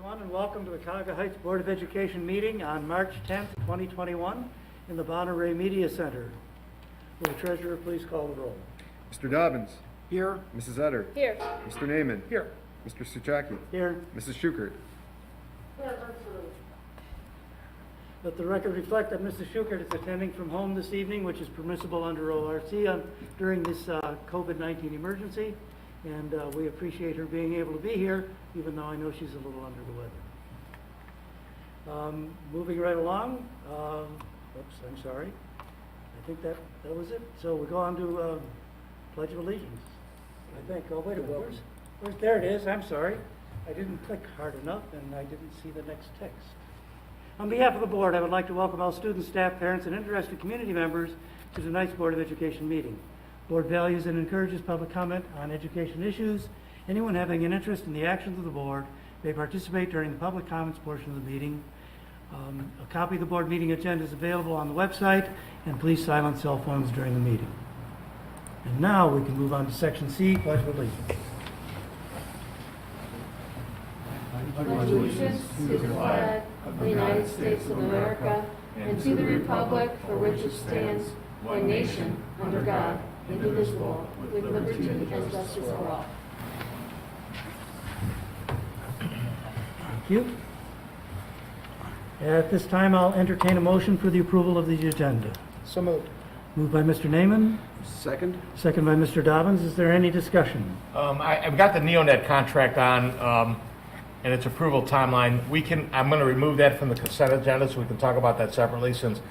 everyone, and welcome to the Cuyahoga Heights Board of Education meeting on March 10th, 2021 in the Bonneray Media Center. Will the treasurer please call the roll? Mr. Dobbins. Here. Mrs. Etter. Here. Mr. Naaman. Here. Mr. Suchaki. Here. Mrs. Schukert. Let the record reflect that Mrs. Schukert is attending from home this evening, which is permissible under ORC during this COVID-19 emergency. And we appreciate her being able to be here, even though I know she's a little under the weather. Moving right along, oops, I'm sorry. I think that was it. So we go on to Pledge of Allegiance. I think, oh wait a minute, there it is, I'm sorry. I didn't click hard enough and I didn't see the next text. On behalf of the board, I would like to welcome all students, staff, parents, and interested community members to tonight's Board of Education meeting. Board values and encourages public comment on education issues. Anyone having an interest in the actions of the board may participate during the public comments portion of the meeting. A copy of the board meeting agenda is available on the website, and please silence cell phones during the meeting. And now we can move on to Section C, Pledge of Allegiance. Allegiance to the flag of the United States of America and to the republic for which it stands, one nation, under God, indivisible, with liberty and justice for all. Thank you. At this time, I'll entertain a motion for the approval of the agenda. So moved. Moved by Mr. Naaman, Second? second by Mr. Dobbins. Is there any discussion? I've got the NeoNet contract on, and its approval timeline. I'm going to remove that from the consent agenda so we can talk about that separately, since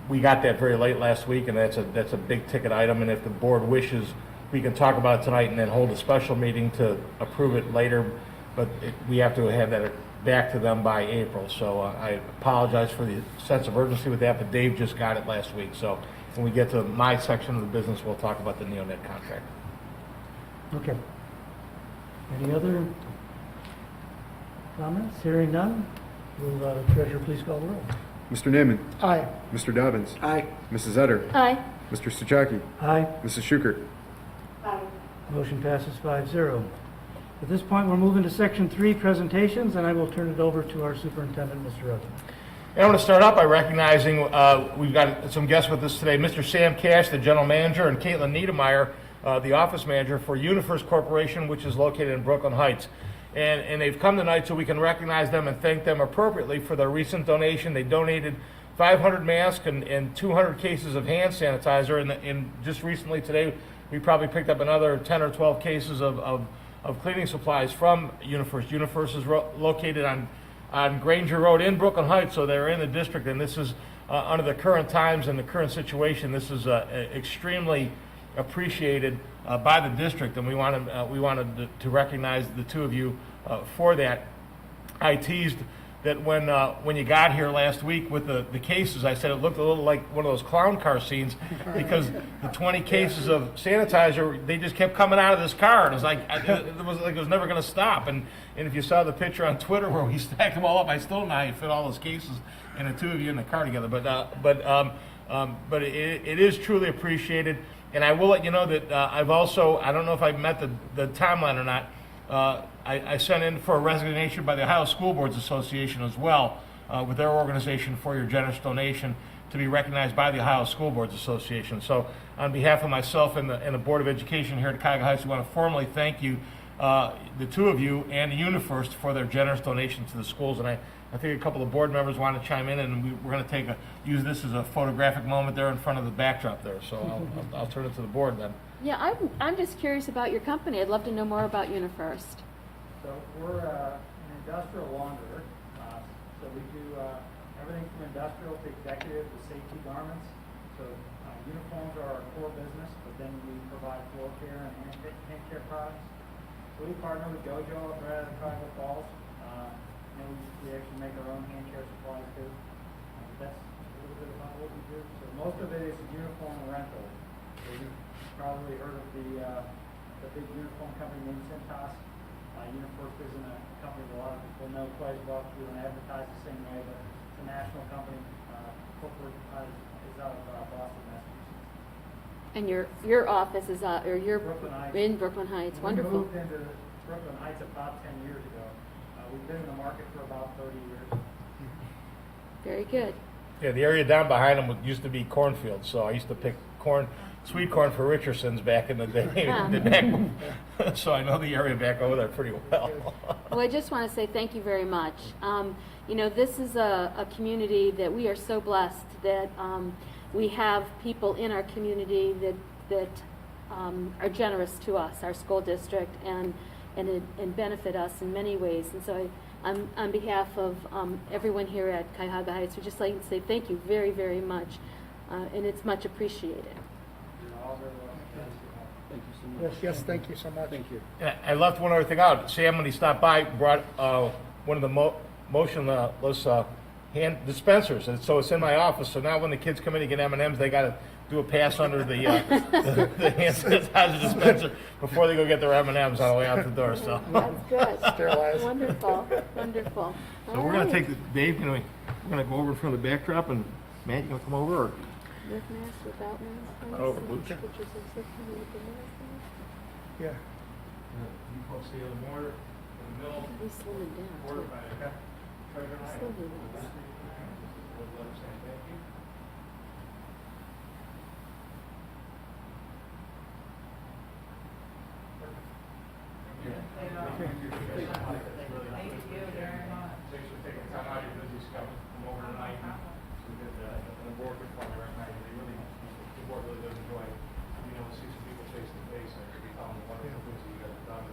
we got that very late last week, and that's a big ticket item. And if the board wishes, we can talk about it tonight and then hold a special meeting to approve it later. But we have to have that back to them by April. So I apologize for the sense of urgency with that, but Dave just got it last week. So when we get to my section of the business, we'll talk about the NeoNet contract. Okay. Any other comments? Hearing none, will the treasurer please call the roll? Mr. Naaman. Aye. Mr. Dobbins. Aye. Mrs. Etter. Aye. Mr. Suchaki. Aye. Mrs. Schukert. Motion passes 5-0. At this point, we're moving to Section 3, presentations, and I will turn it over to our superintendent, Mr. Evans. I want to start out by recognizing we've got some guests with us today. Mr. Sam Cash, the general manager, and Caitlin Niedermeyer, the office manager for UniFirst Corporation, which is located in Brooklyn Heights. And they've come tonight so we can recognize them and thank them appropriately for their recent donation. They donated 500 masks and 200 cases of hand sanitizer. And just recently today, we probably picked up another 10 or 12 cases of cleaning supplies from UniFirst. UniFirst is located on Granger Road in Brooklyn Heights, so they're in the district. And this is, under the current times and the current situation, this is extremely appreciated by the district, and we wanted to recognize the two of you for that. I teased that when you got here last week with the cases, I said it looked a little like one of those clown car scenes, because the 20 cases of sanitizer, they just kept coming out of this car, and it was never going to stop. And if you saw the picture on Twitter where we stacked them all up, I still don't know how you fit all those cases and the two of you in the car together. But it is truly appreciated. And I will let you know that I've also, I don't know if I met the timeline or not, I sent in for a resignation by the Ohio School Boards Association as well, with their organization for your generous donation, to be recognized by the Ohio School Boards Association. So on behalf of myself and the Board of Education here at Cuyahoga Heights, we want to formally thank you, the two of you, and UniFirst for their generous donation to the schools. And I think a couple of board members want to chime in, and we're going to use this as a photographic moment there in front of the backdrop there. So I'll turn it to the board then. Yeah, I'm just curious about your company. I'd love to know more about UniFirst. So we're an industrial launderer. So we do everything from industrial to executive to safety garments. So uniforms are our core business, but then we provide floor care and hand care products. So we partner with JoJo up right out of Cuyahoga Falls. And we actually make our own hand care supplies too. That's a little bit about what we do. So most of it is uniform rental. So you've probably heard of the big uniform company named Cintas. UniFirst isn't a company that a lot of people know quite as well. We don't advertise the same way, but it's a national company. Corporate is out of Boston, Massachusetts. And your office is you're Brooklyn Heights. in Brooklyn Heights. We Wonderful. moved into Brooklyn Heights about 10 years ago. We've been in the market for about 30 years. Very good. Yeah, the area down behind them used to be cornfields, so I used to pick sweet corn for Richardson's back in the day. So I know the area back over there pretty well. Well, I just want to say thank you very much. You know, this is a community that we are so blessed that we have people in our community that are generous to us, our school district, and benefit us in many ways. And so on behalf of everyone here at Cuyahoga Heights, we'd just like to say thank you very, very much, and it's much appreciated. You're all very welcome. Thank you so much. Yes, thank you so much. Thank you. And I left one other thing out. Sam, when he stopped by, brought one of the motionless hand dispensers, and so it's in my office. So now when the kids come in to get M&Ms, they got to do a pass under the hand sanitizer dispenser before they go get their M&Ms on the way out the door. So, That's good. Sterilized. Wonderful, wonderful. so we're going to take the Dave. We're going to go over in front of the backdrop, and Matt, you going to come over? Or? With mask, without mask? Over, Luke. Pictures of something with the mask on? Yeah. You folks see the mortar in the middle. We slim it down, Mortar too. by the treasure knife. Slim it down. Let him say thank you. Thanks for taking time out of your busy schedule to come over tonight. So we did the board good fun right now. The board really does enjoy being able to see some people face to face and we tell them the wonderful things that you guys have done.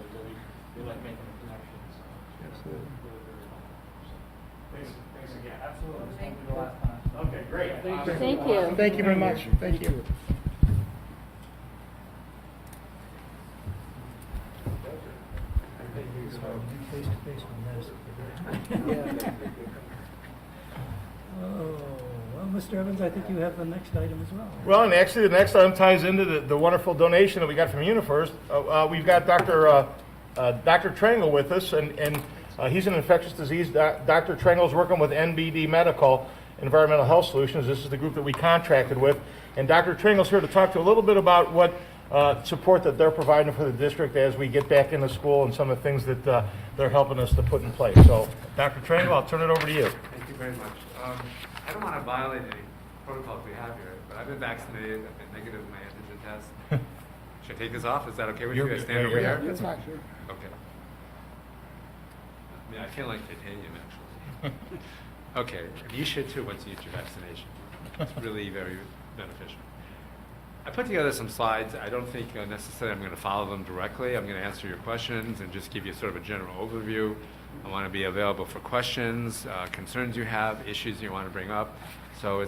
They like making the connections. Absolutely. Really, very helpful. So, thanks again. Absolutely. This won't be the last time. Okay, great. Thank you. Thank you very much. Thank you. Oh, well, Mr. Evans, I think you have the next item as well. Well, and actually, the next item ties into the wonderful donation that we got from UniFirst. We've got Dr. Trangle with us, and he's an infectious disease. Dr. Trangle's working with NBD Medical, Environmental Health Solutions. This is the group that we contracted with. And Dr. Trangle's here to talk to you a little bit about what support that they're providing for the district as we get back into school and some of the things that they're helping us to put in place. So, Dr. Trangle, I'll turn it over to you. Thank you very much. I don't want to violate any protocols we have here, but I've been vaccinated. I've been negative in my antigen test. Should I take this off? Is that okay with you? I stand over here? That's fine. Okay. I mean, I feel like titanium, actually. Okay, you should too once you get your vaccination. It's really very beneficial. I put together some slides. I don't think necessarily I'm going to follow them directly. I'm going to answer your questions and just give you sort of a general overview. I want to be available for questions, concerns you have, issues you want to bring up. So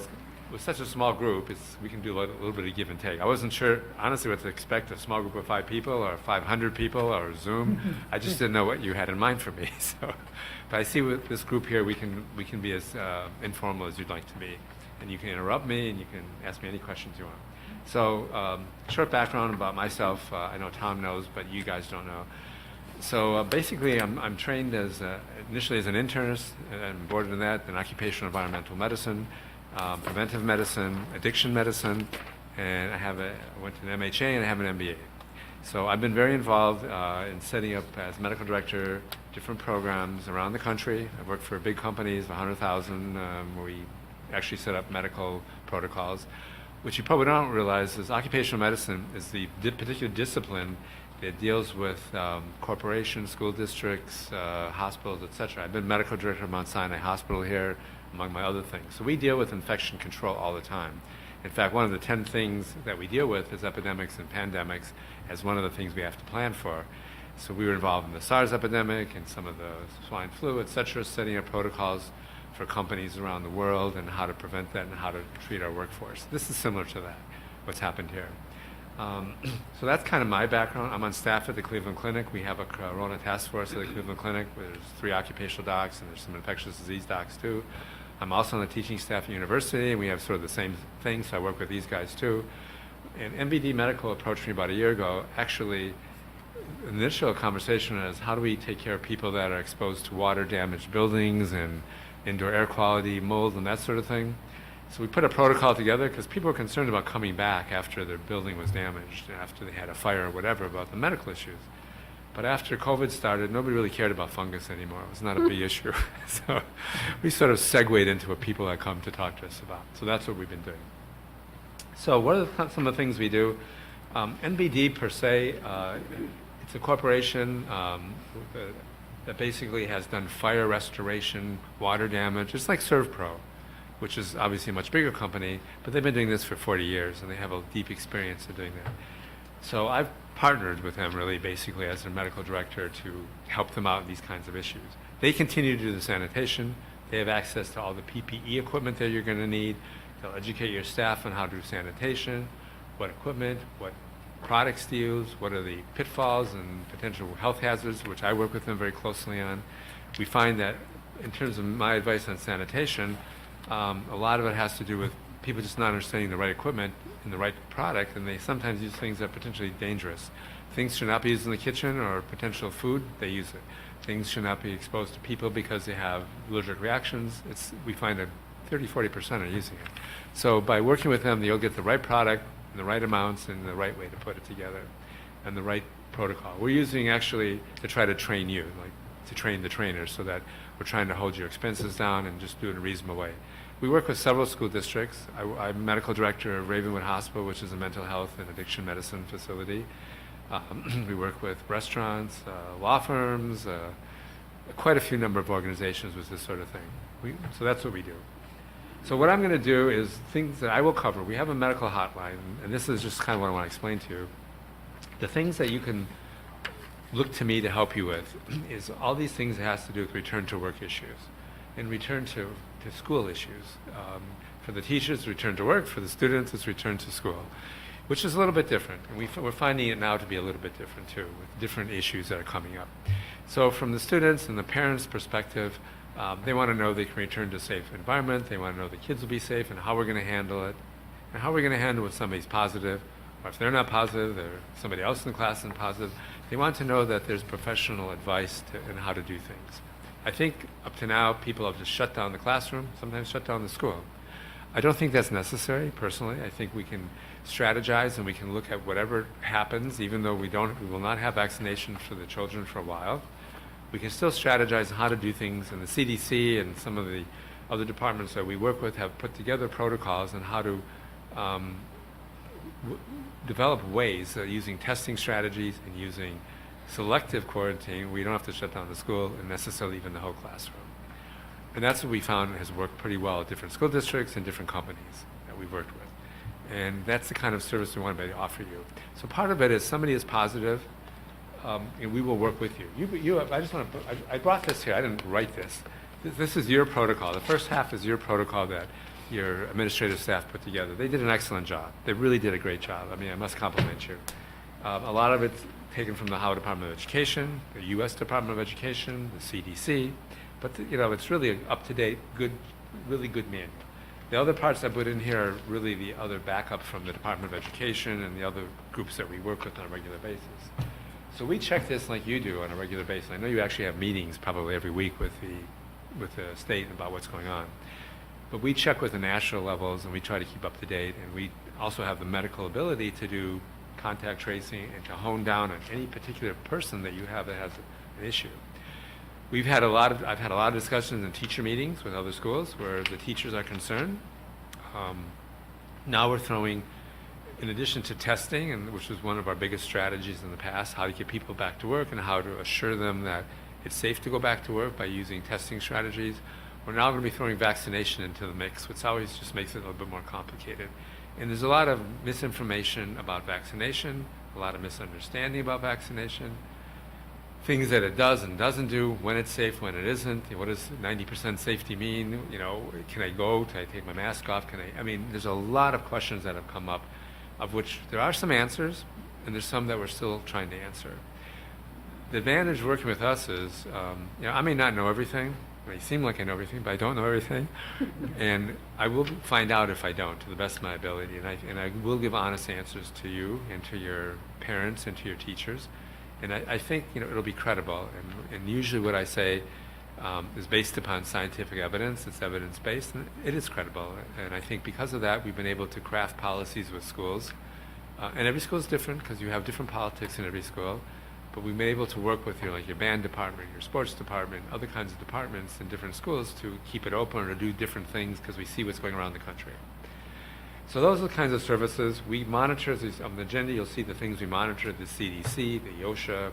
with such a small group, we can do a little bit of give and take. I wasn't sure, honestly, what to expect, a small group of 5 people or 500 people or Zoom. I just didn't know what you had in mind for me. So, but I see with this group here, we can be as informal as you'd like to be. And you can interrupt me and you can ask me any questions you want. So short background about myself. I know Tom knows, but you guys don't know. So basically, I'm trained initially as an internist, and I'm boarded in that, then occupational environmental medicine, preventive medicine, addiction medicine, and I went to an MHA and I have an MBA. So I've been very involved in setting up as medical director different programs around the country. I've worked for big companies, 100,000, where we actually set up medical protocols. What you probably don't realize is occupational medicine is the particular discipline that deals with corporations, school districts, hospitals, etc. I've been medical director of Mount Sinai Hospital here, among my other things. So we deal with infection control all the time. In fact, one of the 10 things that we deal with is epidemics and pandemics as one of the things we have to plan for. So we were involved in the SARS epidemic and some of the swine flu, etc., setting up protocols for companies around the world and how to prevent that and how to treat our workforce. This is similar to that, what's happened here. So that's kind of my background. I'm on staff at the Cleveland Clinic. We have a Corona task force at the Cleveland Clinic where there's 3 occupational docs and there's some infectious disease docs too. I'm also on the teaching staff at university, and we have sort of the same thing, so I work with these guys too. And MBD Medical approached me about a year ago. Actually, the initial conversation is how do we take care of people that are exposed to water-damaged buildings and indoor air quality, mold, and that sort of thing. So we put a protocol together because people were concerned about coming back after their building was damaged, after they had a fire or whatever, about the medical issues. But after COVID started, nobody really cared about fungus anymore. It was not a big issue. So we sort of segued into what people had come to talk to us about. So that's what we've been doing. So what are some of the things we do? NBD per se, it's a corporation that basically has done fire restoration, water damage. It's like ServPro, which is obviously a much bigger company, but they've been doing this for 40 years, and they have a deep experience of doing that. So I've partnered with them really basically as their medical director to help them out in these kinds of issues. They continue to do the sanitation. They have access to all the PPE equipment that you're going to need. They'll educate your staff on how to do sanitation, what equipment, what products to use, what are the pitfalls and potential health hazards, which I work with them very closely on. We find that in terms of my advice on sanitation, a lot of it has to do with people just not understanding the right equipment and the right product, and they sometimes use things that are potentially dangerous. Things should not be used in the kitchen or potential food, they use it. Things should not be exposed to people because they have allergic reactions. We find that 30–40% are using it. So by working with them, you'll get the right product, in the right amounts, and the right way to put it together, and the right protocol. We're using actually to try to train you, like to train the trainers, so that we're trying to hold your expenses down and just do it in a reasonable way. We work with several school districts. I'm medical director of Ravenwood Hospital, which is a mental health and addiction medicine facility. We work with restaurants, law firms, quite a few number of organizations with this sort of thing. So that's what we do. So what I'm going to do is things that I will cover. We have a medical hotline, and this is just kind of what I want to explain to you. The things that you can look to me to help you with is all these things that has to do with return to work issues and return to school issues. For the teachers, return to work. For the students, it's return to school, which is a little bit different. And we're finding it now to be a little bit different too, with different issues that are coming up. So from the students and the parents' perspective, they want to know they can return to a safe environment. They want to know the kids will be safe and how we're going to handle it, and how we're going to handle if somebody's positive, or if they're not positive, there's somebody else in the class is positive. They want to know that there's professional advice in how to do things. I think up to now, people have just shut down the classroom, sometimes shut down the school. I don't think that's necessary, personally. I think we can strategize and we can look at whatever happens, even though we will not have vaccination for the children for a while. We can still strategize on how to do things, and the CDC and some of the other departments that we work with have put together protocols on how to develop ways using testing strategies and using selective quarantine. We don't have to shut down the school and necessarily even the whole classroom. And that's what we found has worked pretty well at different school districts and different companies that we've worked with. And that's the kind of service we want to offer you. So part of it is somebody is positive, and we will work with you. I brought this here. I didn't write this. This is your protocol. The first half is your protocol that your administrative staff put together. They did an excellent job. They really did a great job. I mean, I must compliment you. A lot of it's taken from the Ohio Department of Education, the U.S. Department of Education, the CDC, but it's really an up-to-date, really good manual. The other parts I put in here are really the other backup from the Department of Education and the other groups that we work with on a regular basis. So we check this like you do on a regular basis. I know you actually have meetings probably every week with the state about what's going on. But we check with the national levels, and we try to keep up to date, and we also have the medical ability to do contact tracing and to hone down on any particular person that you have that has an issue. I've had a lot of discussions in teacher meetings with other schools where the teachers are concerned. Now we're throwing, in addition to testing, and which was one of our biggest strategies in the past, how to get people back to work and how to assure them that it's safe to go back to work by using testing strategies. We're now going to be throwing vaccination into the mix, which always just makes it a little bit more complicated. And there's a lot of misinformation about vaccination, a lot of misunderstanding about vaccination, things that it does and doesn't do, when it's safe, when it isn't. What does 90% safety mean? Can I go? Can I take my mask off? I mean, there's a lot of questions that have come up, of which there are some answers, and there's some that we're still trying to answer. The advantage working with us is, I may not know everything. It may seem like I know everything, but I don't know everything. And I will find out if I don't, to the best of my ability. And I will give honest answers to you and to your parents and to your teachers. And I think it'll be credible. And usually what I say is based upon scientific evidence. It's evidence-based, and it is credible. And I think because of that, we've been able to craft policies with schools. And every school is different because you have different politics in every school. but we've been able to work with your band department, your sports department, other kinds of departments in different schools to keep it open or to do different things because we see what's going around the country. So those are the kinds of services we monitor. On the agenda, you'll see the things we monitor: the CDC, the OSHA,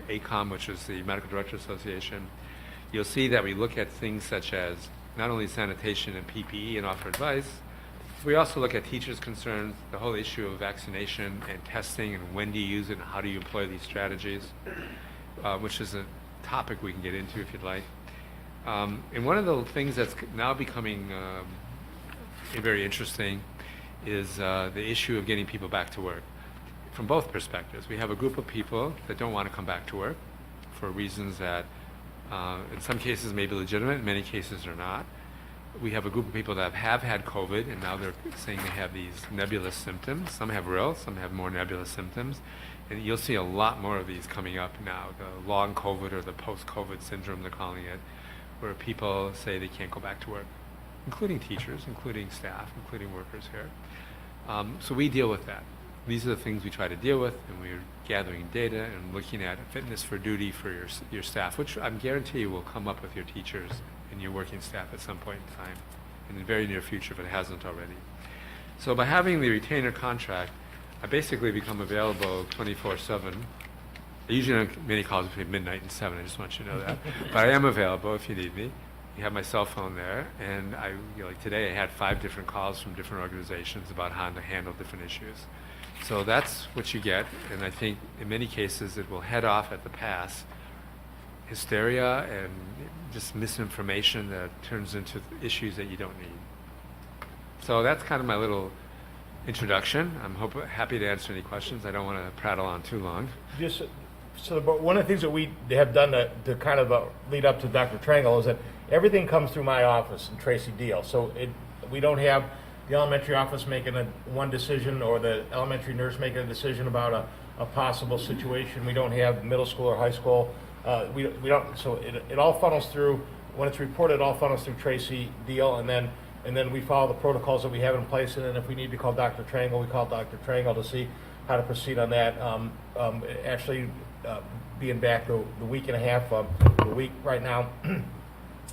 ACOM, which is the Medical Directors Association. You'll see that we look at things such as not only sanitation and PPE and offer advice. We also look at teachers' concerns, the whole issue of vaccination and testing, and when do you use it, and how do you employ these strategies, which is a topic we can get into if you'd like. And one of the things that's now becoming very interesting is the issue of getting people back to work from both perspectives. We have a group of people that don't want to come back to work for reasons that in some cases may be legitimate, in many cases are not. We have a group of people that have had COVID, and now they're saying they have these nebulous symptoms. Some have real, some have more nebulous symptoms. And you'll see a lot more of these coming up now, the long COVID or the post-COVID syndrome, they're calling it, where people say they can't go back to work, including teachers, including staff, including workers here. So we deal with that. These are the things we try to deal with, and we're gathering data and looking at fitness for duty for your staff, which I guarantee you will come up with your teachers and your working staff at some point in time, in the very near future, if it hasn't already. So by having the retainer contract, I basically become available 24/7. I usually don't many calls between midnight and 7, I just want you to know that. But I am available if you need me. You have my cell phone there, and like today I had 5 different calls from different organizations about how to handle different issues. So that's what you get, and I think in many cases it will head off at the pass hysteria and just misinformation that turns into issues that you don't need. So that's kind of my little introduction. I'm happy to answer any questions. I don't want to prattle on too long. But one of the things that we have done to kind of lead up to Dr. Triangle is that everything comes through my office and Tracy Deal. So we don't have the elementary office making one decision or the elementary nurse making a decision about a possible situation. We don't have middle school or high school. We don't. So it all funnels through. When it's reported, it all funnels through Tracy Deal, and then we follow the protocols that we have in place. And then if we need to call Dr. Triangle, we call Dr. Triangle to see how to proceed on that. Actually, being back the week and a half, the week right now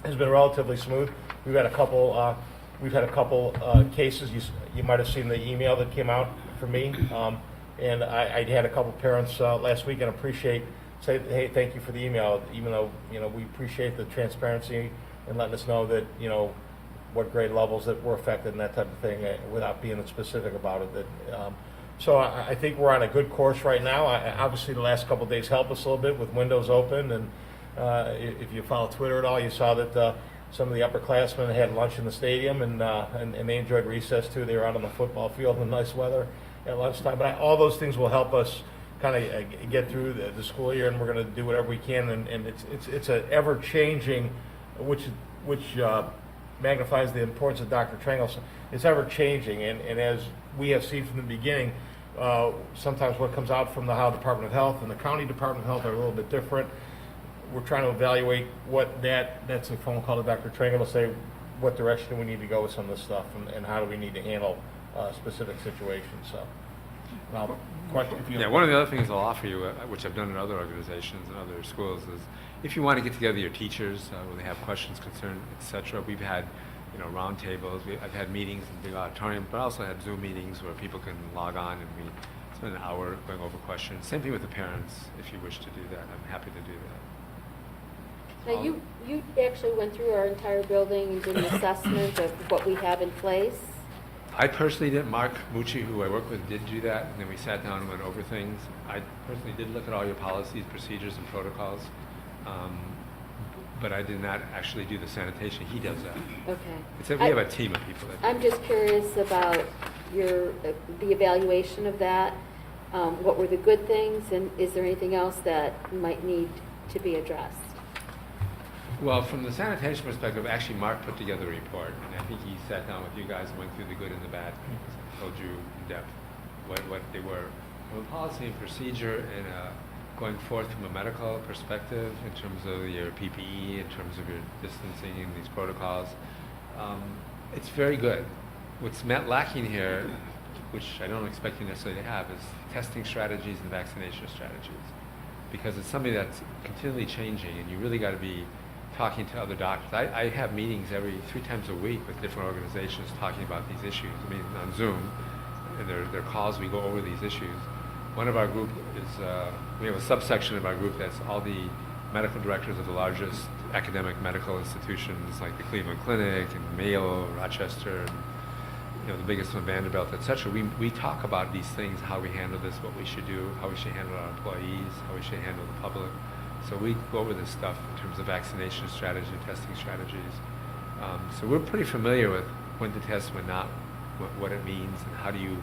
has been relatively smooth. We've had a couple cases. You might have seen the email that came out from me, and I had a couple parents last week and say, hey, thank you for the email. Even though we appreciate the transparency and letting us know that what grade levels that were affected and that type of thing, without being specific about it. So I think we're on a good course right now. Obviously, the last couple of days helped us a little bit with windows open, and if you follow Twitter at all, you saw that some of the upperclassmen had lunch in the stadium, and they enjoyed recess too. They were out on the football field in the nice weather at lunchtime. But all those things will help us kind of get through the school year, and we're going to do whatever we can. And it's an ever changing, which magnifies the importance of Dr. Triangle. It's ever changing, and as we have seen from the beginning, sometimes what comes out from the Ohio Department of Health and the County Department of Health are a little bit different. We're trying to evaluate that's a phone call to Dr. Triangle to say what direction we need to go with some of this stuff, and how do we need to handle specific situations. So, one of the other things I'll offer you, which I've done in other organizations and other schools, is if you want to get together your teachers when they have questions, concerns, etc. We've had roundtables. I've had meetings in the auditorium, but I also had Zoom meetings where people can log on and we spend an hour going over questions. Same thing with the parents. If you wish to do that, I'm happy to do that. Now, you actually went through our entire building and did an assessment of what we have in place. I personally did. Mark Mucci, who I work with, did do that, and then we sat down and went over things. I personally did look at all your policies, procedures, and protocols, but I did not actually do the sanitation. He does that. Okay. We have a team of people that do I'm just curious about the evaluation of that. What were the good things, and is there anything else that might need to be addressed? Well, from the sanitation perspective, actually Mark put together a report, and I think he sat down with you guys and went through the good and the bad things, and told you in depth what they were. From a policy and procedure and going forth from a medical perspective in terms of your PPE, in terms of your distancing and these protocols, it's very good. What's lacking here, which I don't expect you necessarily to have, is testing strategies and vaccination strategies. because it's something that's continually changing, and you really got to be talking to other doctors. I have meetings 3 times a week with different organizations talking about these issues. I mean, on Zoom, and their calls, we go over these issues. One of our group is, we have a subsection of our group that's all the medical directors of the largest academic medical institutions like the Cleveland Clinic and Mayo, Rochester, and the biggest one, Vanderbilt, etc. We talk about these things, how we handle this, what we should do, how we should handle our employees, how we should handle the public. So we go over this stuff in terms of vaccination strategy, testing strategies. So we're pretty familiar with when to test, when not, what it means, and how do you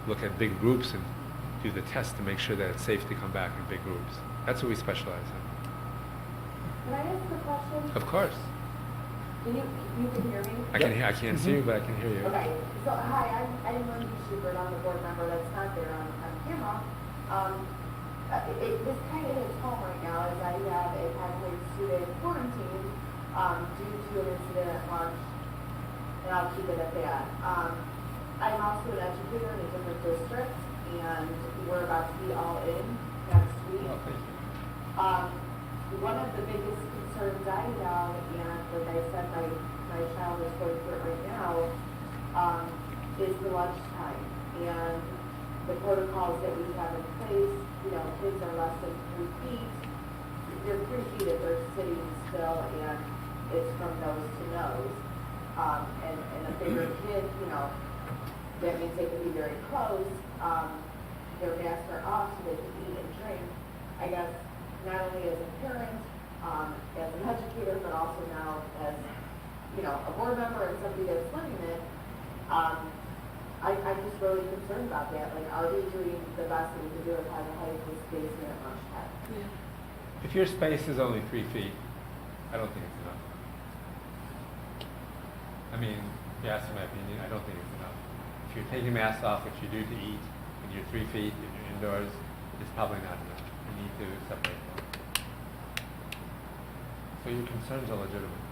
look at big groups and do the test to make sure that it's safe to come back in big groups. That's what we specialize in. Can I ask a question? Of course. You can hear me? I can't see you, but I can hear you. Okay, so hi, I'm Lindsay Schubert, I'm the board member that's not there on camera. This kind of hits home right now as I have a faculty student quarantine due to an incident at lunch, and I'll keep it at that. I'm also an educator in a different district, and we're about to be all in next week. Oh, thank you. One of the biggest concerns I have, and like I said, my child is going through it right now, is the lunchtime. And the protocols that we have in place, kids are less than 3 feet. They're 3 feet if they're sitting still, and it's from nose to nose. And a bigger kid, that means they can be very close. Their masks are off so they can eat and drink. I guess not only as a parent, as an educator, but also now as, a board member and somebody that's living it, I'm just really concerned about that. Like, are we doing the best that we can do with having a height spacing at lunchtime? If your space is only 3 feet, I don't think it's enough. I mean, if you ask my opinion, I don't think it's enough. If you're taking masks off, which you do to eat, and you're 3 feet, and you're indoors, it's probably not enough. You need to separate them. So your concerns are legitimate.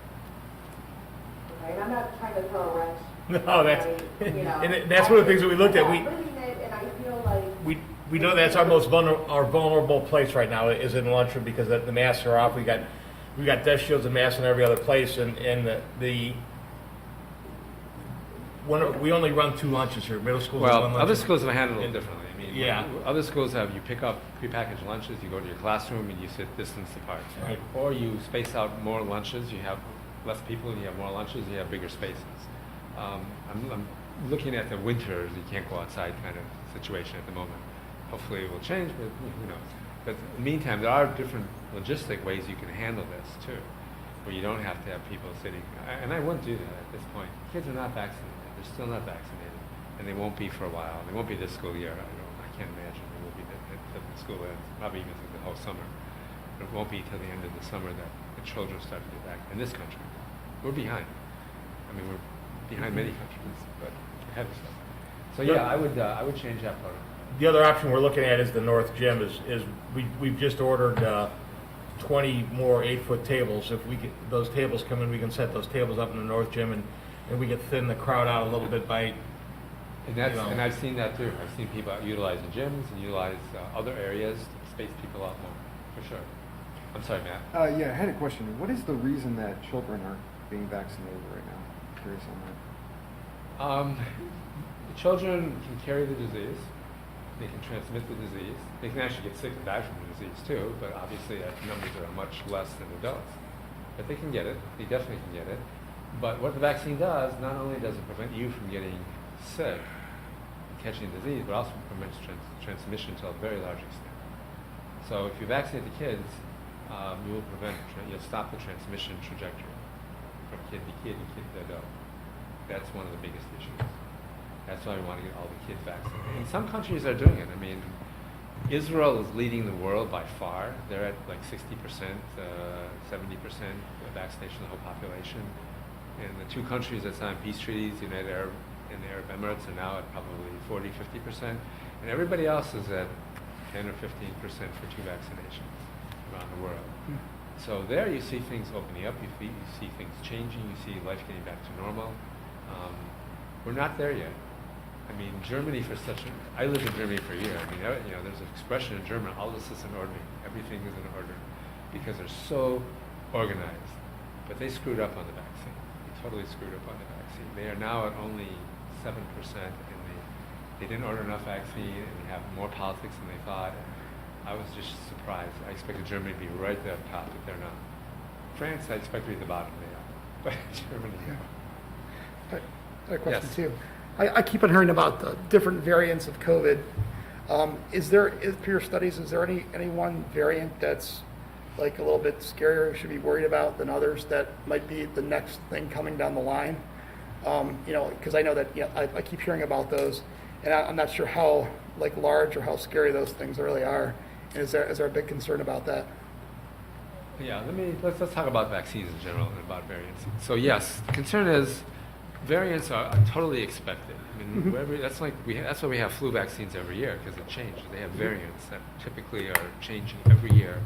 Okay, and I'm not trying to throw a wrench. No, that's, and and that's one of the things that we looked at. I'm living it, and I feel like We know that's our most vulnerable place right now is in the lunchroom because the masks are off. We got desk shields and masks in every other place, and we only run 2 lunches here. Middle schools. Well, run other lunches. schools have handled it differently. I mean, Yeah. other schools have you pick up prepackaged lunches, you go to your classroom, and you sit distance apart. Right. Or you space out more lunches, you have less people, and you have more lunches, and you have bigger spaces. I'm looking at the winter, you can't go outside kind of situation at the moment. Hopefully it will change, but who knows. But in the meantime, there are different logistic ways you can handle this too, where you don't have to have people sitting. And I wouldn't do that at this point. Kids are not vaccinated. They're still not vaccinated, and they won't be for a while. They won't be this school year. I can't imagine they will be until the school ends. Probably even through the whole summer. But it won't be till the end of the summer that the children start to get back. In this country, we're behind. I mean, we're behind many countries, but ahead of stuff. So yeah, I would change that protocol. The other option we're looking at is the north gym. We've just ordered 20 more 8-foot tables. If we get those tables come in, we can set those tables up in the north gym, and we can thin the crowd out a little bit by. And I've seen that too. I've seen people utilize the gyms and utilize other areas to space people out more, for sure. I'm sorry, Matt. Yeah, I had a question. What is the reason that children aren't being vaccinated right now? I'm curious on that. Children can carry the disease. They can transmit the disease. They can actually get sick and die from the disease too, but obviously numbers are much less than adults. But they can get it. They definitely can get it. But what the vaccine does, not only does it prevent you from getting sick, catching the disease, but also prevents transmission to a very large extent. So if you vaccinate the kids, you'll stop the transmission trajectory from kid to kid and kid to adult. That's one of the biggest issues. That's why we want to get all the kids vaccinated. And some countries are doing it. I mean, Israel is leading the world by far. They're at like 60%, 70% vaccination of the whole population. And the 2 countries that signed peace treaties, United Arab and the Arab Emirates, are now at probably 40, 50%. And everybody else is at 10 or 15% for 2 vaccinations around the world. So there you see things opening up, you see things changing, you see life getting back to normal. We're not there yet. I mean, Germany I lived in Germany for a year. I mean, there's an expression in German, alles ist in Ordnung. Everything is in order because they're so organized. But they screwed up on the vaccine. They totally screwed up on the vaccine. They are now at only 7%, and they didn't order enough vaccine, and they have more politics than they thought. I was just surprised. I expected Germany to be right there at the top, but they're not. France, I expect to be at the bottom. They are. But Germany, I had a question Yes. too. I keep on hearing about the different variants of COVID. For your studies, is there any one variant that's like a little bit scarier, should be worried about than others that might be the next thing coming down the line? Because I know that I keep hearing about those, and I'm not sure how large or how scary those things really are. And is there a big concern about that? Yeah, let's talk about vaccines in general and about variants. So yes, the concern is variants are totally expected. I mean, that's why we have flu vaccines every year, because it changes. They have variants that typically are changing every year,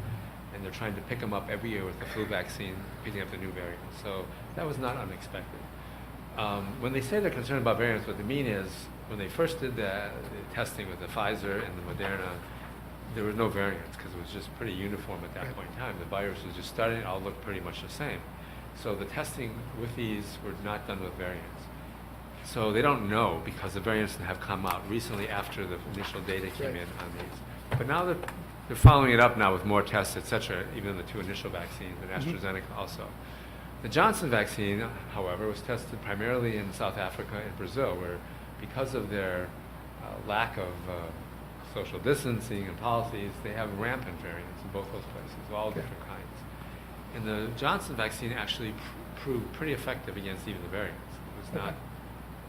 and they're trying to pick them up every year with the flu vaccine, picking up the new variants. So that was not unexpected. When they say they're concerned about variants, what they mean is when they first did the testing with the Pfizer and the Moderna, there were no variants because it was just pretty uniform at that point in time. The virus was just starting, it all looked pretty much the same. So the testing with these were not done with variants. So they don't know because the variants have come out recently after the initial data came in on these. But now they're following it up now with more tests, et cetera, even the two initial vaccines, and AstraZeneca also. The Johnson vaccine, however, was tested primarily in South Africa and Brazil, where because of their lack of social distancing and policies, they have rampant variants in both those places, all different kinds. And the Johnson vaccine actually proved pretty effective against even the variants. It was not,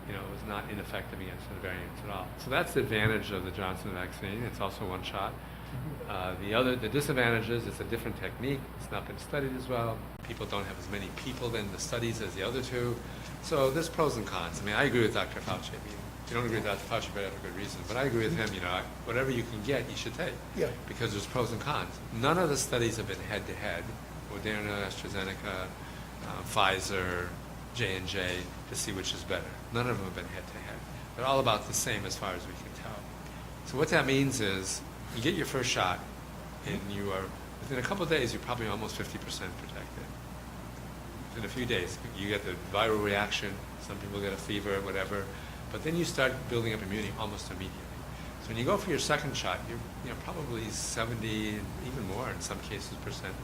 it was not ineffective against the variants at all. So that's the advantage of the Johnson vaccine. It's also one shot. The disadvantage is it's a different technique. It's not been studied as well. People don't have as many people in the studies as the other two. So there's pros and cons. I mean, I agree with Dr. Fauci. I mean, if you don't agree with Dr. Fauci, you better have a good reason. But I agree with him, whatever you can get, you should take. Yeah. Because there's pros and cons. None of the studies have been head-to-head. Moderna, AstraZeneca, Pfizer, J&J, to see which is better. None of them have been head-to-head. They're all about the same as far as we can tell. So what that means is you get your first shot, and you are, within a couple of days, you're probably almost 50% protected. Within a few days, you get the viral reaction. Some people get a fever, whatever. But then you start building up immunity almost immediately. So when you go for your second shot, you're probably 70, and even more in some cases, percent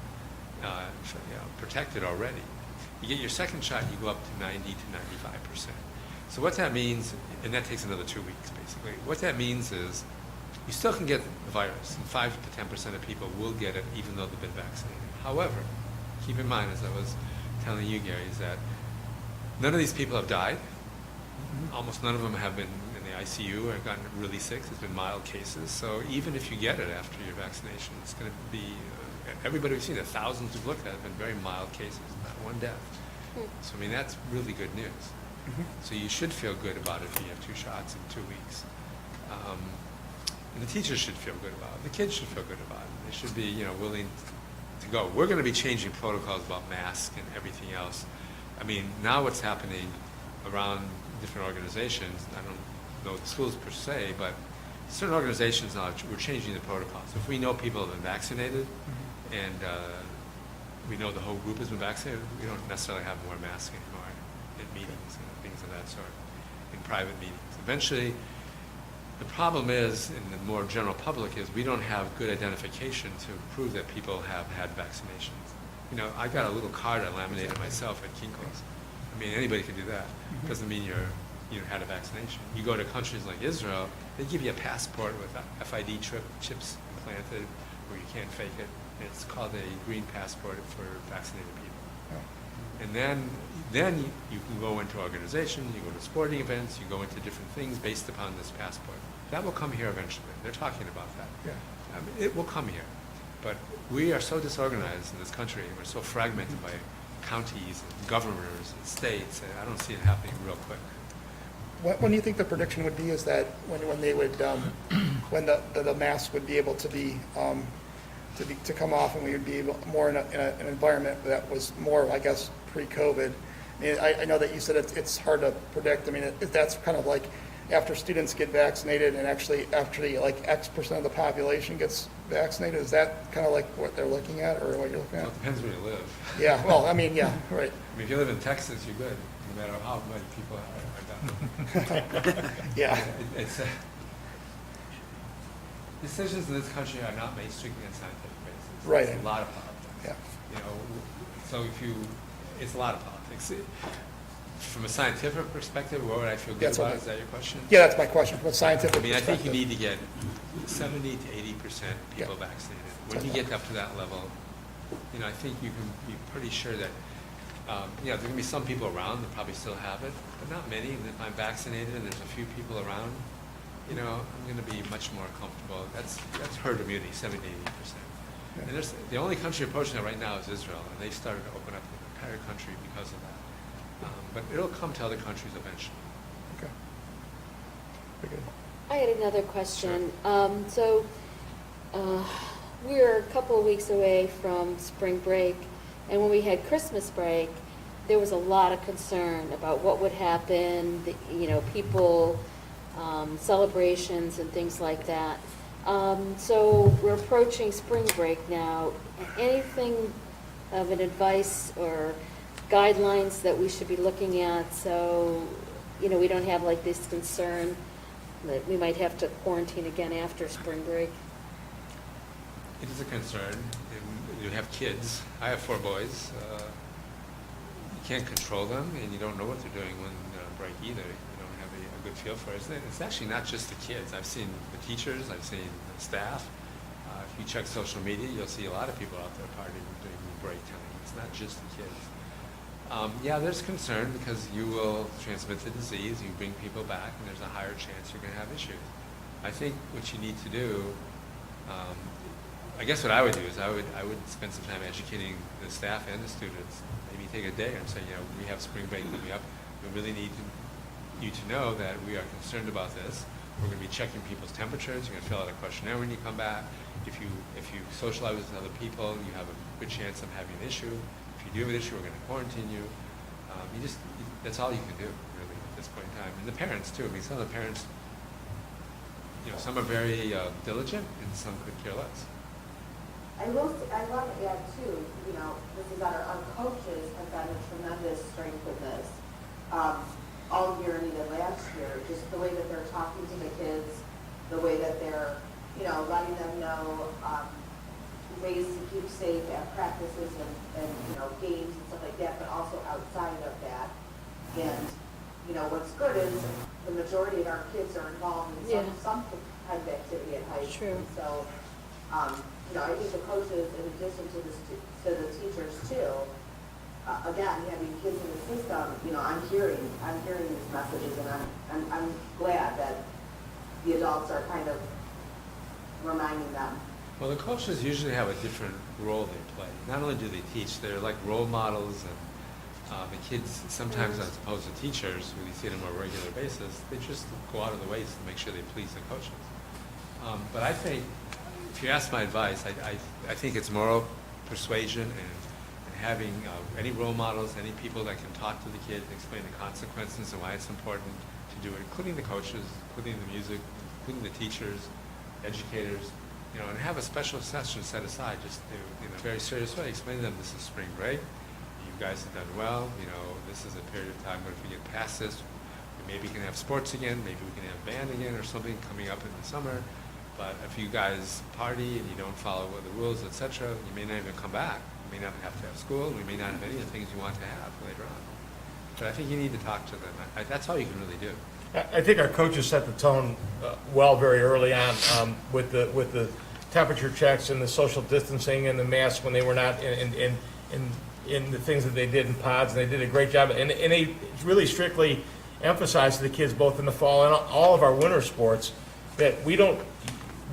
protected already. You get your second shot, you go up to 90 to 95%. So what that means, and that takes another 2 weeks basically, what that means is you still can get the virus, and 5 to 10% of people will get it even though they've been vaccinated. However, keep in mind, as I was telling you, Gary, is that none of these people have died. Almost none of them have been in the ICU or gotten really sick. There's been mild cases. So even if you get it after your vaccination, it's going to be, everybody we've seen, the thousands we've looked at have been very mild cases, not one death. So I mean, that's really good news. So you should feel good about it if you have 2 shots in 2 weeks. And the teachers should feel good about it. The kids should feel good about it. They should be, willing to go. We're going to be changing protocols about masks and everything else. I mean, now what's happening around different organizations, I don't know the schools per se, but certain organizations now, we're changing the protocols. If we know people have been vaccinated and we know the whole group has been vaccinated, we don't necessarily have more masks anymore in meetings and things of that sort, in private meetings. Eventually, the problem is, in the more general public, is we don't have good identification to prove that people have had vaccinations. I got a little card I laminated myself at Kinko's. I mean, anybody can do that. Doesn't mean you had a vaccination. You go to countries like Israel, they give you a passport with FID chips implanted where you can't fake it. And it's called a green passport for vaccinated people. And then you can go into organizations, you go to sporting events, you go into different things based upon this passport. That will come here eventually. They're talking about that. Yeah. I mean, it will come here. But we are so disorganized in this country, and we're so fragmented by counties and governors and states, and I don't see it happening real quick. When do you think the prediction would be is that when they would, when the mask would be able to be, to come off, and we would be able more in an environment that was more, I guess, pre-COVID? I mean, I know that you said it's hard to predict. I mean, that's kind of like after students get vaccinated and actually after like X% of the population gets vaccinated? Is that kind of like what they're looking at or what you're looking Well, at? it depends where you live. Yeah, well, I mean, yeah, right. I mean, if you live in Texas, you're good, no matter how many people are done. Yeah, It's, decisions in this country are not made strictly on scientific basis. Right. It's a lot of politics. yeah. You know, so it's a lot of politics. From a scientific perspective, what would I feel good That's about? okay. Is that your question? Yeah, that's my question, from a scientific I mean, I think you perspective. need to get 70 to 80% people Yeah. vaccinated. When you get up to that level, you know, I think you can be pretty sure that, you know, there are going to be some people around that probably still have it, but not many. And if I'm vaccinated and there's a few people around, you know, I'm going to be much more comfortable. That's herd immunity, 70 to 80%. And the only country approaching it right now is Israel, and they've started to open up the entire country because of that. But it'll come to other countries eventually. Okay. Very good. I had another question. We're a couple of weeks away from spring break, and when we had Christmas break, there was a lot of concern about what would happen, people, celebrations and things like that. So we're approaching spring break now. Anything of an advice or guidelines that we should be looking at so, we don't have like this concern that we might have to quarantine again after spring break? It is a concern. And you have kids. I have 4 boys. You can't control them, and you don't know what they're doing when they're on break either. You don't have a good feel for it. It's actually not just the kids. I've seen the teachers. I've seen the staff. If you check social media, you'll see a lot of people out there partying during break time. It's not just the kids. Yeah, there's concern because you will transmit the disease, you bring people back, and there's a higher chance you're going to have issues. I think what you need to do, I guess what I would do is I would spend some time educating the staff and the students. Maybe take a day and say, we have spring break coming up. We really need you to know that we are concerned about this. We're going to be checking people's temperatures. You're going to fill out a questionnaire when you come back. If you socialize with other people, you have a good chance of having an issue. If you do have an issue, we're going to quarantine you. That's all you can do, really, at this point in time. And the parents, too. I mean, some of the parents, some are very diligent, and some could care less. I want to add too, this is our coaches have gotten a tremendous strength with this. All year and even last year, just the way that they're talking to the kids, the way that they're, letting them know ways to keep safe at practices and games and stuff like that, but also outside of that. And, what's good is the majority of our kids are involved in some kind of activity at high school. True. So, I think the coaches, in addition to the teachers too, again, having kids in the system, I'm hearing these messages, and I'm glad that the adults are kind of reminding them. Well, the coaches usually have a different role they play. Not only do they teach, they're like role models, and the kids, sometimes as opposed to teachers, who you see on a more regular basis, they just go out of the way to make sure they please the coaches. But I think, if you ask my advice, I think it's moral persuasion and having any role models, any people that can talk to the kids, explain the consequences and why it's important to do it, including the coaches, including the music, including the teachers, educators, and have a special session set aside just to, in a very serious way, explain to them this is spring break. You guys have done well. This is a period of time, but if we get past this, we maybe can have sports again, maybe we can have band again or something coming up in the summer. But if you guys party and you don't follow the rules, etc., you may not even come back. You may not have to have school. We may not have any of the things you want to have later on. But I think you need to talk to them. That's all you can really do. I think our coaches set the tone well very early on with the temperature checks and the social distancing and the masks when they were not in the things that they did in pods, and they did a great job. And they really strictly emphasized to the kids both in the fall and all of our winter sports that we're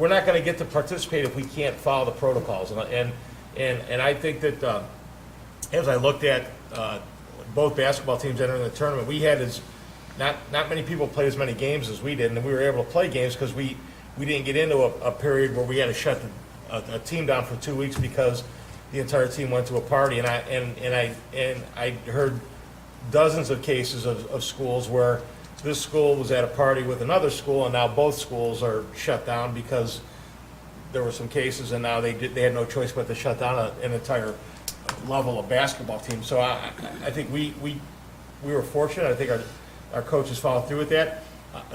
not going to get to participate if we can't follow the protocols. And I think that as I looked at both basketball teams entering the tournament, we had not many people played as many games as we did, and we were able to play games because we didn't get into a period where we had to shut a team down for 2 weeks because the entire team went to a party. And I heard dozens of cases of schools where this school was at a party with another school, and now both schools are shut down because there were some cases, and now they had no choice but to shut down an entire level of basketball team. So I think we were fortunate. I think our coaches followed through with that.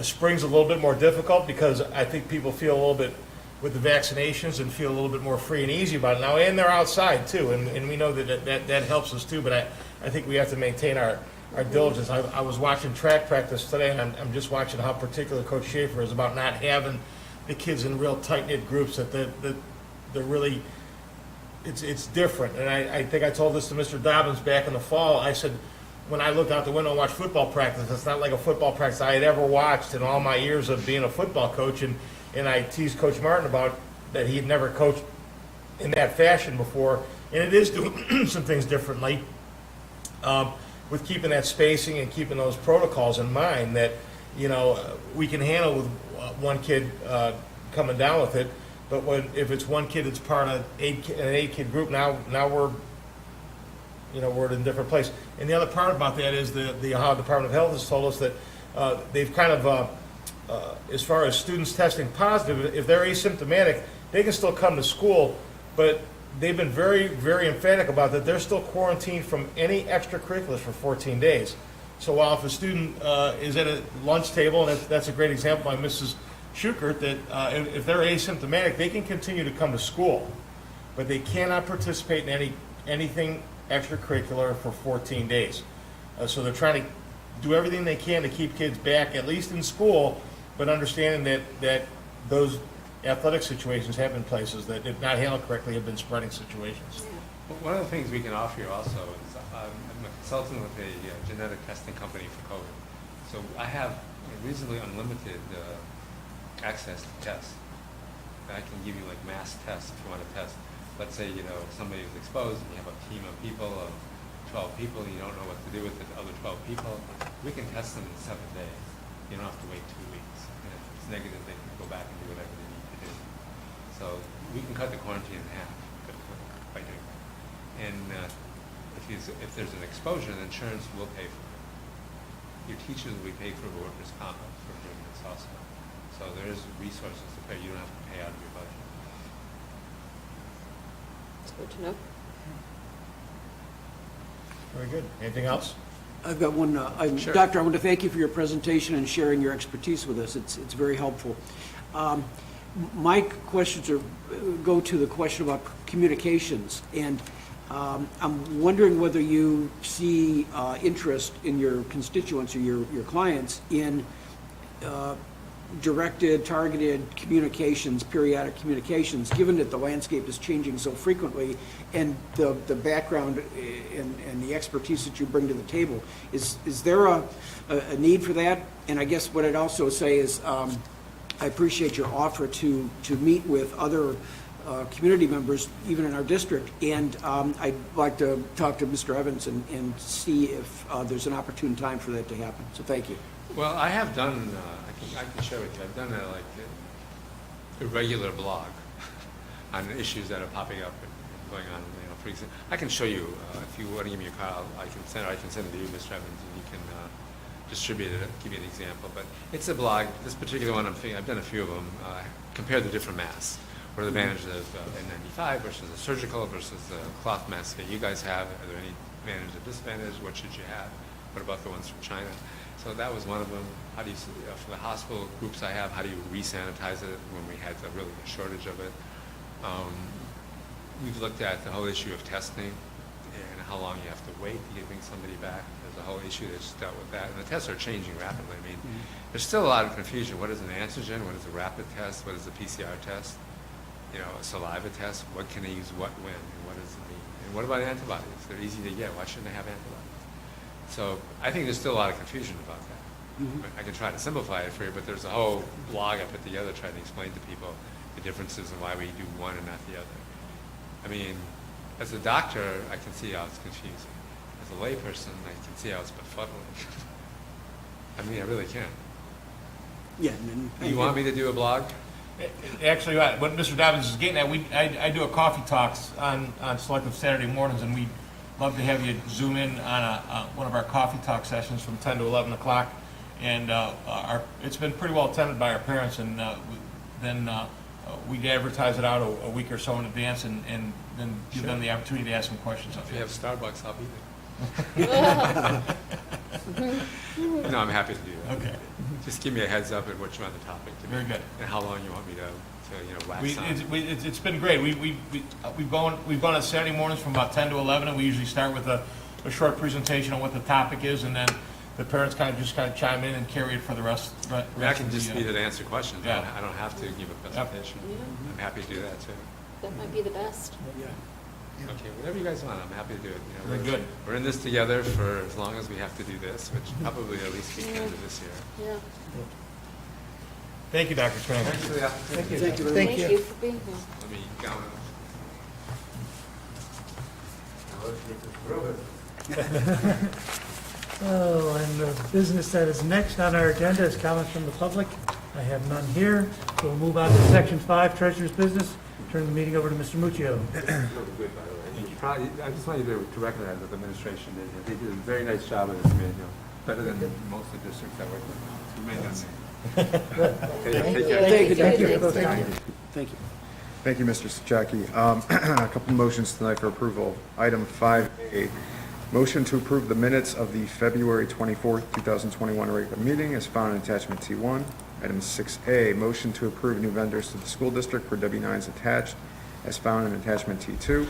Spring's a little bit more difficult because I think people feel a little bit with the vaccinations and feel a little bit more free and easy about it now, and they're outside too, and we know that helps us too, but I think we have to maintain our diligence. I was watching track practice today, and I'm just watching how particular Coach Schaefer is about not having the kids in real tight-knit groups, that they're really, it's different. And I think I told this to Mr. Dobbins back in the fall. I said, when I looked out the window and watched football practice, it's not like a football practice I had ever watched in all my years of being a football coach. And I teased Coach Martin about that he had never coached in that fashion before. And it is doing some things differently with keeping that spacing and keeping those protocols in mind that, we can handle with one kid coming down with it. But if it's one kid that's part of an 8-kid group, now we're in a different place. And the other part about that is the Ohio Department of Health has told us that they've kind of, as far as students testing positive, if they're asymptomatic, they can still come to school, but they've been very, very emphatic about that. They're still quarantined from any extracurriculars for 14 days. So while if a student is at a lunch table, and that's a great example by Mrs. Schukert, that if they're asymptomatic, they can continue to come to school, but they cannot participate in anything extracurricular for 14 days. So they're trying to do everything they can to keep kids back, at least in school, but understanding that those athletic situations have been places that, if not handled correctly, have been spreading situations. One of the things we can offer you also is I'm a consultant with a genetic testing company for COVID. So I have reasonably unlimited access to tests. I can give you like mass tests if you want to test. Let's say, somebody is exposed and you have a team of people, of 12 people, and you don't know what to do with the other 12 people. We can test them in 7 days. You don't have to wait 2 weeks. And if it's negative, they can go back and do whatever they need to do. So we can cut the quarantine in half by doing that. And if there's an exposure, the insurance will pay for it. Your teachers will be paid for workers' comp for doing this also. So there is resources to pay. You don't have to pay out of your budget. It's good to know. Very good. Anything else? I've got one. Sure. Doctor, I want to thank you for your presentation and sharing your expertise with us. It's very helpful. My questions go to the question about communications, and I'm wondering whether you see interest in your constituents or your clients in directed, targeted communications, periodic communications, given that the landscape is changing so frequently, and the background and the expertise that you bring to the table. Is there a need for that? And I guess what I'd also say is I appreciate your offer to meet with other community members, even in our district, and I'd like to talk to Mr. Evans and see if there's an opportune time for that to happen. So thank you. Well, I have done, I can share with you, I've done a regular blog on issues that are popping up and going on, for example. I can show you, if you want to give me a call, I can send it to you, Mr. Evans, and you can distribute it, give you an example. But it's a blog, this particular one, I've done a few of them, compare the different masks. What are the advantages of N95 versus a surgical versus the cloth mask that you guys have? Are there any advantages or disadvantages? What should you have? What about the ones from China? So that was one of them. How do you, for the hospital groups I have, how do you re-sanitize it when we had really a shortage of it? We've looked at the whole issue of testing and how long you have to wait to bring somebody back. There's a whole issue that's dealt with that. And the tests are changing rapidly. I mean, there's still a lot of confusion. What is an antigen? What is a rapid test? What is a PCR test? A saliva test, what can they use what when, and what does it mean? And what about antibodies? They're easy to get. Why shouldn't they have antibodies? So I think there's still a lot of confusion about that. I can try to simplify it for you, but there's a whole blog I put together trying to explain to people the differences and why we do one and not the other. I mean, as a doctor, I can see how it's confusing. As a layperson, I can see how it's befuddling. I mean, I really can. Yeah. You want me to do a blog? Actually, what Mr. Dobbins is getting at, I do a coffee talks on selective Saturday mornings, and we'd love to have you zoom in on one of our coffee talk sessions from 10 to 11 o'clock. and it's been pretty well attended by our parents, and then we'd advertise it out a week or so in advance, and then give them the opportunity to ask some questions. If you have Starbucks, I'll be there. No, I'm happy to do that. Okay. Just give me a heads up at what you want the topic to be. Very good. And how long you want me to wax on. It's been great. We've gone on Saturday mornings from about 10 to 11, and we usually start with a short presentation on what the topic is, and then the parents kind of chime in and carry it for the rest. I mean, I can just be there to answer questions. Yeah. I don't have to give a presentation. I'm happy to do that too. That might be the best. Okay, whatever you guys want, I'm happy to do it. Very good. We're in this together for as long as we have to do this, which probably at least be the end of this year. Yeah. Thank you, Dr. Tran. Thanks for the opportunity. Thank you very Thank much. you for being here. Let me go. Oh, and the business that is next on our agenda is comments from the public. I have none here. So we'll move on to section 5, treasurer's business. Turn the meeting over to Mr. Muccio. I just want you to recognize what the administration did. They did a very nice job of this, man, better than most of the districts I work with. You made them. Take care. Thank you. Thank you. Thank you, Mr. Sachaki. A couple motions tonight for approval. Item 5A, motion to approve the minutes of the February 24th, 2021 regular meeting as found in attachment T1. Item 6A, motion to approve new vendors to the school district for W-9s attached as found in attachment T2.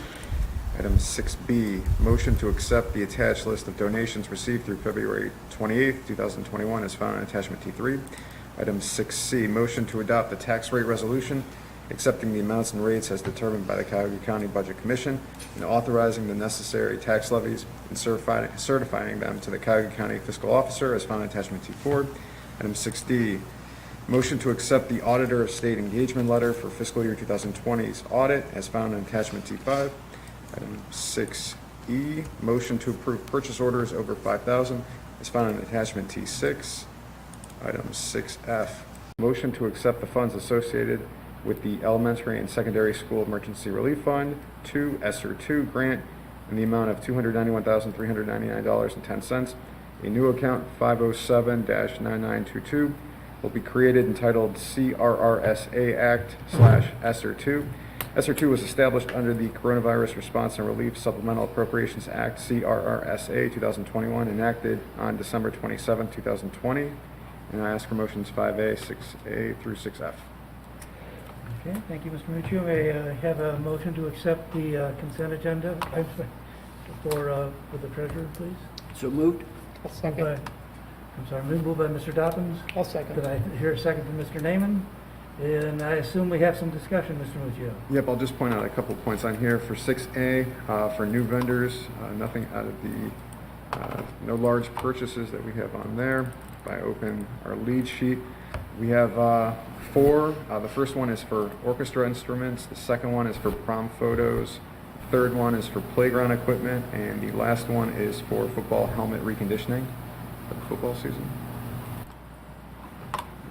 Item 6B, motion to accept the attached list of donations received through February 28th, 2021 as found in attachment T3. Item 6C, motion to adopt the tax rate resolution accepting the amounts and rates as determined by the Cuyahoga County Budget Commission and authorizing the necessary tax levies and certifying them to the Cuyahoga County Fiscal Officer as found in attachment T4. Item 6D, motion to accept the Auditor of State engagement letter for fiscal year 2020's audit as found in attachment T5. Item 6E, motion to approve purchase orders over $5,000 as found in attachment T6. Item 6F, motion to accept the funds associated with the Elementary and Secondary School Emergency Relief Fund 2 ESSER 2 grant in the amount of $291,399.10. A new account 507-9922 will be created entitled CRRSA Act /ESSER 2. ESSER 2 was established under the Coronavirus Response and Relief Supplemental Appropriations Act, CRRSA 2021, enacted on December 27, 2020. And I ask for motions 5A, 6A through 6F. Okay, thank you, Mr. Muccio. May I have a motion to accept the consent agenda for the treasurer, please? So moved? I'll Moved second. by- I'm sorry, moved by Mr. Dobbins. I'll second. Did I hear a second from Mr. Naaman? And I assume we have some discussion, Mr. Muccio. Yep, I'll just point out a couple points on here. For 6A, for new vendors, nothing out of the, no large purchases that we have on there. If I open our lead sheet, we have 4. The first one is for orchestra instruments. The second one is for prom photos. The third one is for playground equipment. And the last one is for football helmet reconditioning for the football season.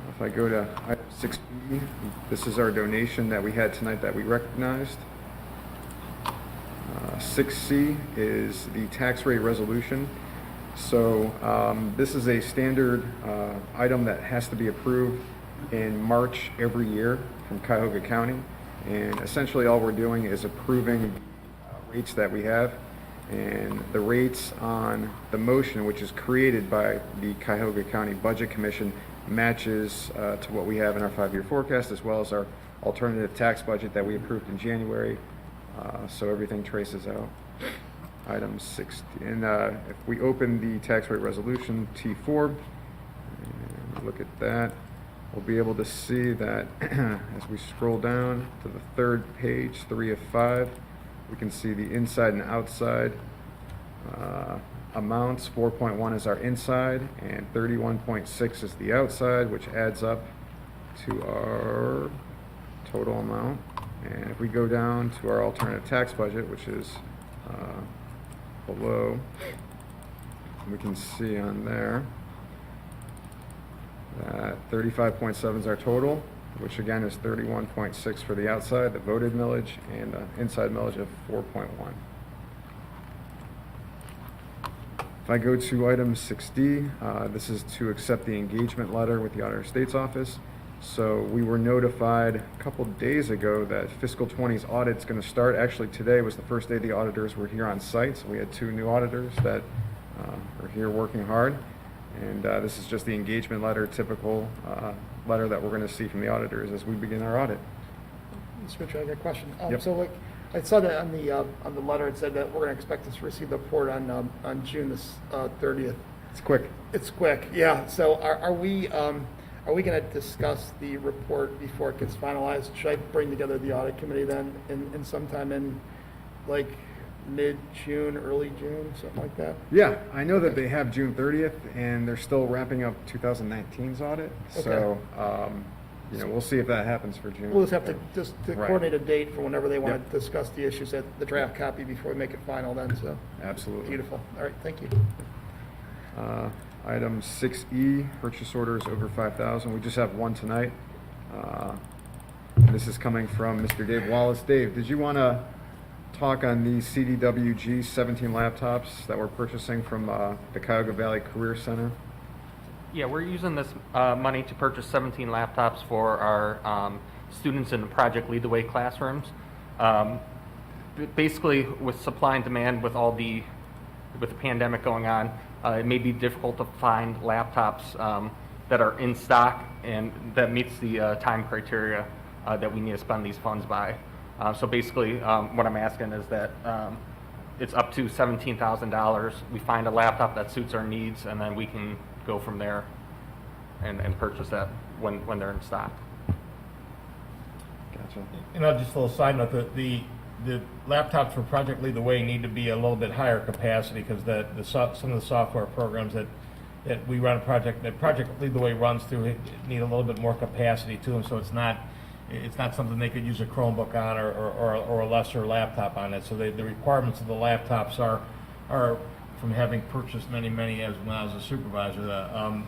If I go to item 6B, this is our donation that we had tonight that we recognized. 6C is the tax rate resolution. So this is a standard item that has to be approved in March every year from Cuyahoga County. And essentially all we're doing is approving the rates that we have. And the rates on the motion, which is created by the Cuyahoga County Budget Commission, matches to what we have in our 5-year forecast, as well as our alternative tax budget that we approved in January. So everything traces out. Item 6, and if we open the tax rate resolution, T4, and look at that, we'll be able to see that as we scroll down to the third page, 3 of 5, we can see the inside and outside amounts. 4.1 is our inside, and 31.6 is the outside, which adds up to our total amount. And if we go down to our alternative tax budget, which is below, we can see on there that 35.7 is our total, which again is 31.6 for the outside, the voted millage, and the inside millage of 4.1. If If I go to item 6D, this is to accept the engagement letter with the Auditor of State's Office. So we were notified a couple days ago that fiscal 20's audit's going to start. Actually, today was the first day the auditors were here on site, so we had 2 new auditors that are here working hard. And this is just the engagement letter, typical letter that we're going to see from the auditors as we begin our audit. Mr. Mitchell, I got a question. Yep. So like, I saw that on the letter, it said that we're going to expect us to receive the report on June 30th. It's quick. It's quick, yeah. So are we going to discuss the report before it gets finalized? Should I bring together the audit committee then in sometime in like mid-June, early June, something like that? Yeah, I know that they have June 30th, and they're still wrapping up 2019's audit. So, we'll see if that happens for June. We'll just have to Right. coordinate a date for whenever they want Yep. to discuss the issues at the draft copy before we make it final then, so. Absolutely. Beautiful. All right, thank you. Item 6E, purchase orders over 5,000. We just have one tonight. This is coming from Mr. Dave Wallace. Dave, did you want to talk on the CDWG 17 laptops that we're purchasing from the Cuyahoga Valley Career Center? Yeah, we're using this money to purchase 17 laptops for our students in the Project Lead the Way classrooms. Basically, with supply and demand, with the pandemic going on, it may be difficult to find laptops that are in stock and that meets the time criteria that we need to spend these funds by. So basically, what I'm asking is that it's up to $17,000. We find a laptop that suits our needs, and then we can go from there and purchase that when they're in stock. Gotcha. And just a little side note, the laptops for Project Lead the Way need to be a little bit higher capacity because some of the software programs that we run that Project Lead the Way runs through need a little bit more capacity to them, so it's not something they could use a Chromebook on or a lesser laptop on it. So the requirements of the laptops are from having purchased many as when I was a supervisor, a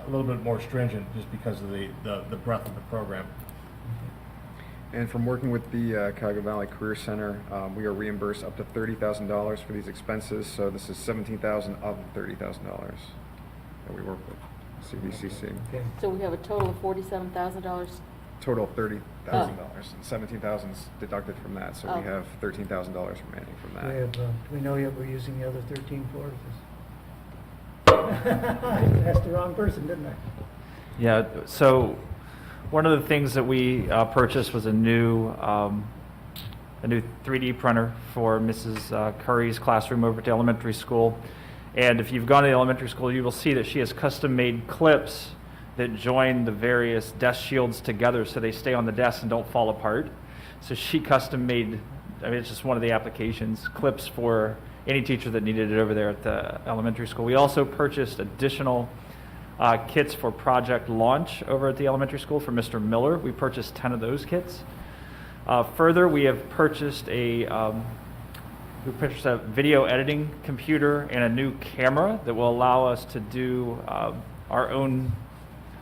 little bit more stringent just because of the breadth of the program. And from working with the Cuyahoga Valley Career Center, we are reimbursed up to $30,000 for these expenses. So this is $17,000 of the $30,000 that we work with CVCC. Okay. So we have a total of $47,000. Total of $30,000, and $17,000 is deducted from that. So we have $13,000 remaining from that. Do we know yet we're using the other 13 for? I asked the wrong person, didn't I? Yeah, so one of the things that we purchased was a new 3D printer for Mrs. Curry's classroom over at the elementary school. And if you've gone to the elementary school, you will see that she has custom-made clips that join the various desk shields together so they stay on the desk and don't fall apart. So she custom-made, it's just one of the applications, clips for any teacher that needed it over there at the elementary school. We also purchased additional kits for Project Launch over at the elementary school for Mr. Miller. We purchased 10 of those kits. Further, we have purchased a video editing computer and a new camera that will allow us to do our own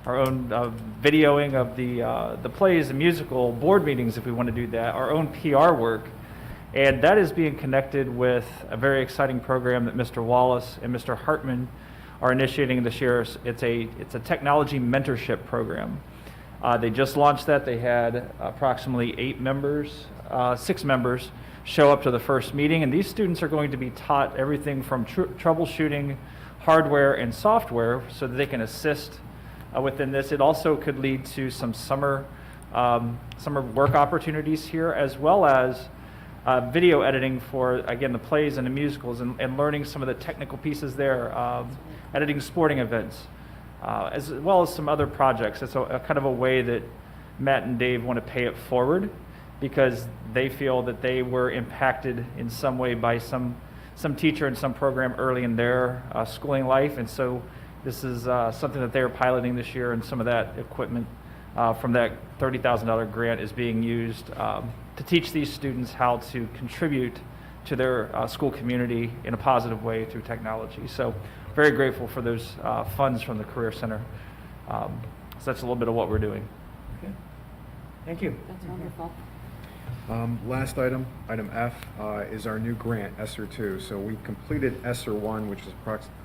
videoing of the plays, the musical, board meetings if we want to do that, our own PR work. And that is being connected with a very exciting program that Mr. Wallace and Mr. Hartman are initiating this year. It's a technology mentorship program. They just launched that. They had approximately 6 members show up to the first meeting, and these students are going to be taught everything from troubleshooting hardware and software so that they can assist within this. It also could lead to some summer work opportunities here, as well as video editing for, again, the plays and the musicals, and learning some of the technical pieces there, editing sporting events, as well as some other projects. It's a kind of a way that Matt and Dave want to pay it forward because they feel that they were impacted in some way by some teacher in some program early in their schooling life. And so this is something that they're piloting this year, and some of that equipment from that $30,000 grant is being used to teach these students how to contribute to their school community in a positive way through technology. So very grateful for those funds from the Career Center. So that's a little bit of what we're doing. Okay. Thank you. That's wonderful. Last item, item F, is our new grant, ESSER 2. So we've completed ESSER 1, which is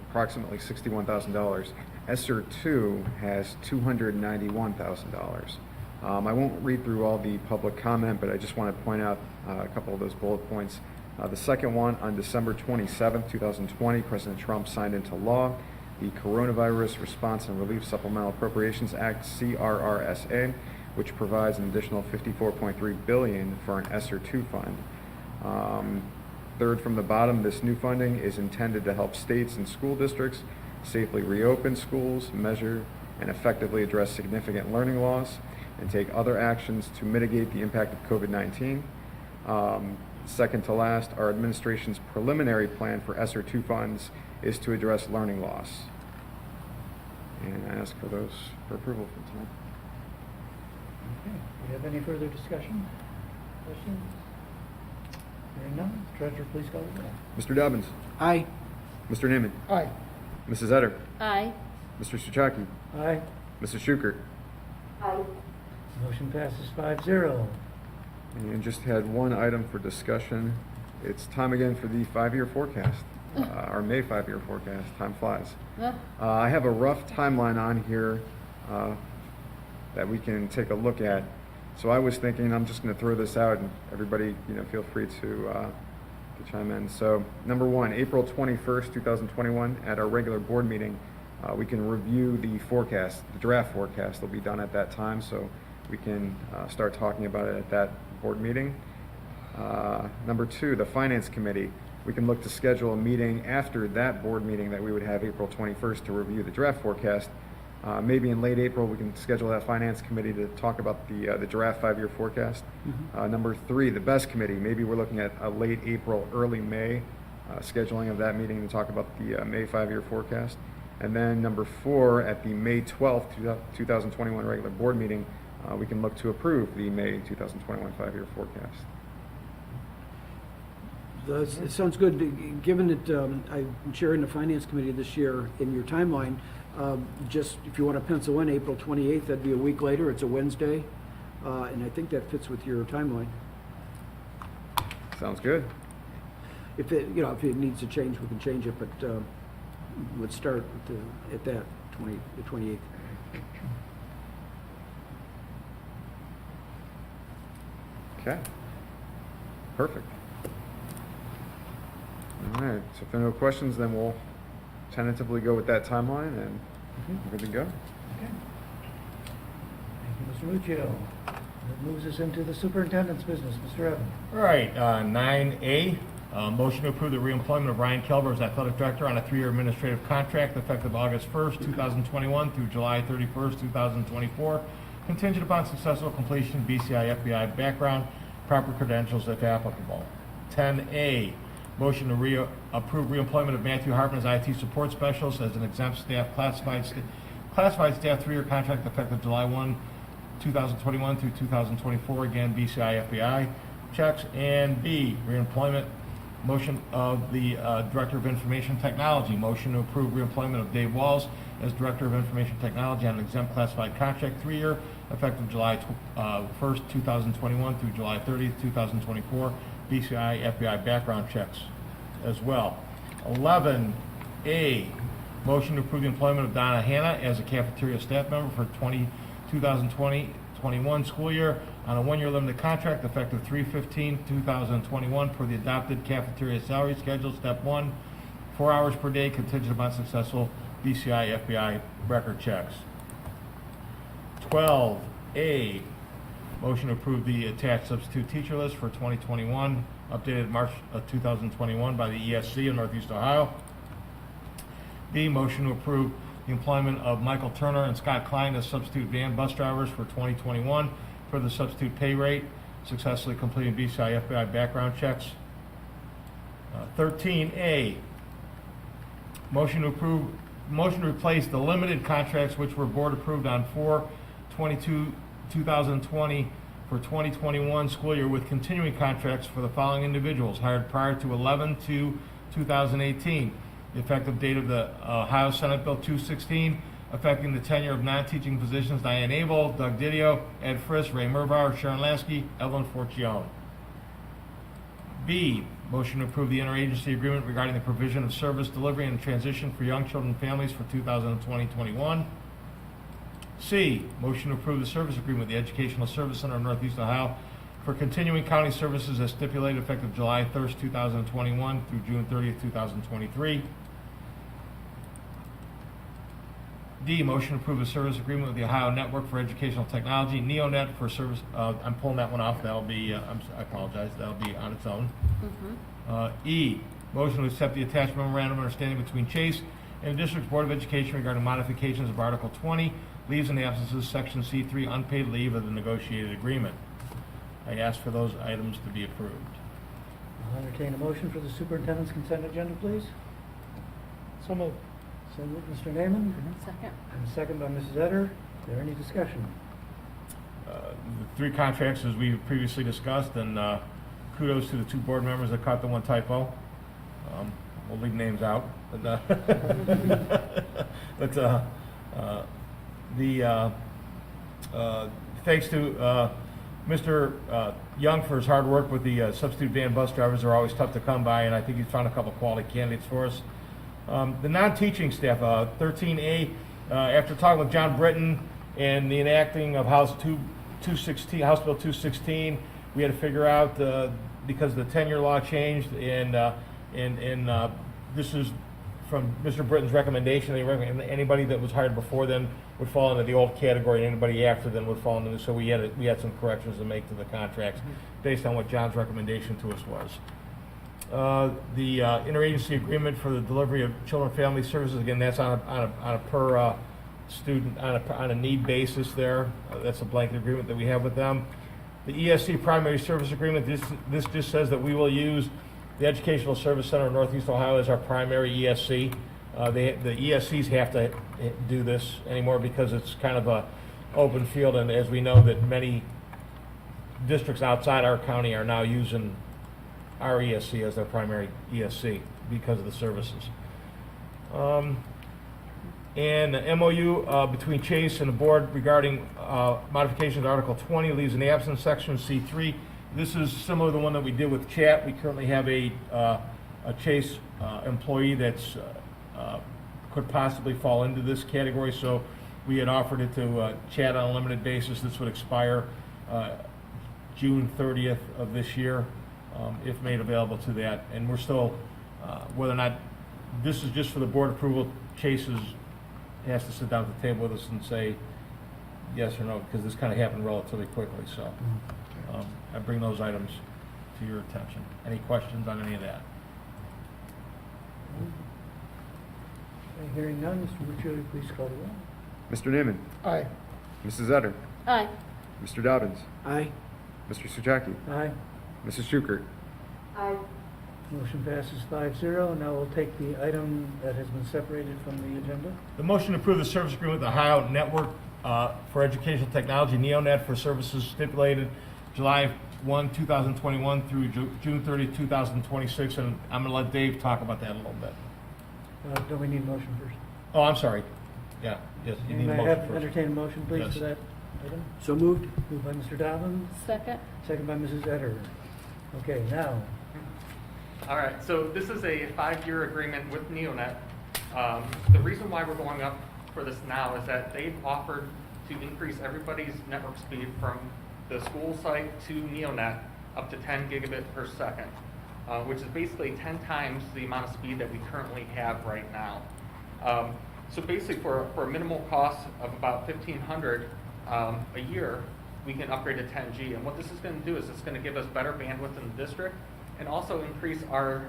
approximately $61,000. ESSER 2 has $291,000. I won't read through all the public comment, but I just want to point out a couple of those bullet points. The second one, on December 27th, 2020, President Trump signed into law the Coronavirus Response and Relief Supplemental Appropriations Act, CRRSA, which provides an additional $54.3 billion for an ESSER 2 fund. Third from the bottom, this new funding is intended to help states and school districts safely reopen schools, measure and effectively address significant learning loss, and take other actions to mitigate the impact of COVID-19. Second to last, our administration's preliminary plan for ESSER 2 funds is to address learning loss. And I ask for those for approval for tonight. Okay, do we have any further discussion? Questions? Hearing none, Treasurer, please call the roll. Mr. Dobbins. Aye. Mr. Neiman. Aye. Mrs. Etter. Aye. Mr. Souchaki. Aye. Mrs. Schukert. Aye. Motion passes 5-0. And just had one item for discussion. It's time again for the 5-year forecast, our May 5-year forecast. Time flies. I have a rough timeline on here that we can take a look at. So I was thinking, I'm just going to throw this out, and everybody, feel free to chime in. So, number one, April 21st, 2021, at our regular board meeting, we can review the forecast. The draft forecast will be done at that time, so we can start talking about it at that board meeting. Number two, the Finance Committee. We can look to schedule a meeting after that board meeting that we would have April 21st to review the draft forecast. Maybe in late April, we can schedule that Finance Committee to talk about the draft 5-year forecast. Number three, the BEST Committee. Maybe we're looking at a late April, early May scheduling of that meeting to talk about the May 5-year forecast. And then number four, at the May 12th, 2021 regular board meeting, we can look to approve the May 2021 5-year forecast. It sounds good. Given that I'm chairing the Finance Committee this year, in your timeline, just if you want to pencil in April 28th, that'd be a week later. It's a Wednesday, and I think that fits with your timeline. Sounds good. If it needs to change, we can change it, but let's start at that, the 28th. Okay. Perfect. All right. So if there are no questions, then we'll tentatively go with that timeline, and we're good to go. Okay. Thank you, Mr. Muccio. That moves us into the superintendent's business. Mr. Evans. All right, 9A, motion to approve the reemployment of Ryan Kelber as athletic director on a 3-year administrative contract effective August 1st, 2021 through July 31st, 2024, contingent upon successful completion of BCI FBI background, proper credentials if applicable. 10A, motion to approve reemployment of Matthew Hartman as IT support specialist as an exempt staff classified staff 3-year contract effective July 1, 2021 through 2024, again BCI FBI checks. And B, reemployment, motion of the Director of Information Technology, motion to approve reemployment of Dave Walls as Director of Information Technology on an exempt classified contract 3-year effective July 1st, 2021 through July 30th, 2024, BCI FBI background checks as well. 11A, motion to approve the employment of Donna Hanna as a cafeteria staff member for 2020-21 school year on a 1-year limited contract effective 3/15/2021 for the adopted cafeteria salary schedule, step 1, 4 hours per day, contingent upon successful BCI FBI record checks. 12A, motion to approve the attached substitute teacher list for 2021, updated March of 2021 by the ESC in Northeast Ohio. B, motion to approve the employment of Michael Turner and Scott Klein as substitute van bus drivers for 2021 for the substitute pay rate, successfully completing BCI FBI background checks. 13A, motion to replace the limited contracts which were board approved on 4/22/2020 for 2021 school year with continuing contracts for the following individuals hired prior to 11/2/2018. The effective date of the Ohio Senate Bill 216 affecting the tenure of non-teaching positions Diane Abel, Doug Didio, Ed Friss, Ray Murbauer, Sharon Lasky, Evelyn Forcione. B, motion to approve the interagency agreement regarding the provision of service delivery and transition for young children and families for 2020-21. C, motion to approve the service agreement with the Educational Service Center of Northeast Ohio for continuing county services as stipulated effective July 1st, 2021 through June 30th, 2023. D, motion to approve the service agreement with the Ohio Network for Educational Technology, NeoNet for service, I'm pulling that one off, that'll be, I apologize, that'll be on its own. E, motion to accept the attached memorandum of understanding between Chase and the District's Board of Education regarding modifications of Article 20, leaves and absences, Section C3, unpaid leave of the negotiated agreement. I ask for those items to be approved. I'll entertain a motion for the superintendent's consent agenda, please. So moved. So moved, Mr. Naaman, Second. and second by Mrs. Etter. Is there any discussion? The three contracts, as we previously discussed, and kudos to the two board members that caught the one typo. We'll leave names out. But, thanks to Mr. Young for his hard work with the substitute van bus drivers. They're always tough to come by, and I think he's found a couple quality candidates for us. The non-teaching staff, 13A, after talking with John Britton and the enacting of House Bill 216, we had to figure out, because the tenure law changed, and this is from Mr. Britton's recommendation, anybody that was hired before then would fall into the old category, and anybody after then would fall into, so we had some corrections to make to the contracts based on what John's recommendation to us was. The interagency agreement for the delivery of children and family services, again, that's on a per student, on a need basis there. That's a blanket agreement that we have with them. The ESC primary service agreement, this just says that we will use the Educational Service Center of Northeast Ohio as our primary ESC. The ESCs have to do this anymore because it's kind of a open field, and as we know that many districts outside our county are now using our ESC as their primary ESC because of the services. And the MOU between Chase and the board regarding modifications to Article 20, leaves in absence, Section C3. This is similar to the one that we did with Chat. We currently have a Chase employee that's could possibly fall into this category, so we had offered it to Chat on a limited basis. This would expire June 30th of this year, if made available to that. And we're still, whether or not, this is just for the board approval, Chase has to sit down at the table with us and say yes or no, because this kind of happened relatively quickly, so I bring those items to your attention. Any questions on any of that? Hearing none, Mr. Buccioli, please call the roll. Mr. Naaman. Aye. Mrs. Etter. Aye. Mr. Dobbins. Aye. Mr. Suchaki. Aye. Mrs. Schukert. Aye. Motion passes 5-0. Now we'll take the item that has been separated from the agenda. The motion to approve the service agreement with the Ohio Network for Educational Technology, NeoNet, for services stipulated July 1, 2021 through June 30, 2026, and I'm going to let Dave talk about that a little bit. Don't we need a motion first? Oh, I'm sorry. Yeah, yes, you need a May I motion have first. entertain a motion, please, Yes. for that item? So moved. Moved by Mr. Dobbins, Second. second by Mrs. Etter. Okay, now, All right, so this is a 5-year agreement with NeoNet. The reason why we're going up for this now is that they've offered to increase everybody's network speed from the school site to NeoNet up to 10 gigabit per second, which is basically 10 times the amount of speed that we currently have right now. So basically for a minimal cost of about $1,500 a year, we can upgrade to 10G. And what this is going to do is it's going to give us better bandwidth in the district and also increase or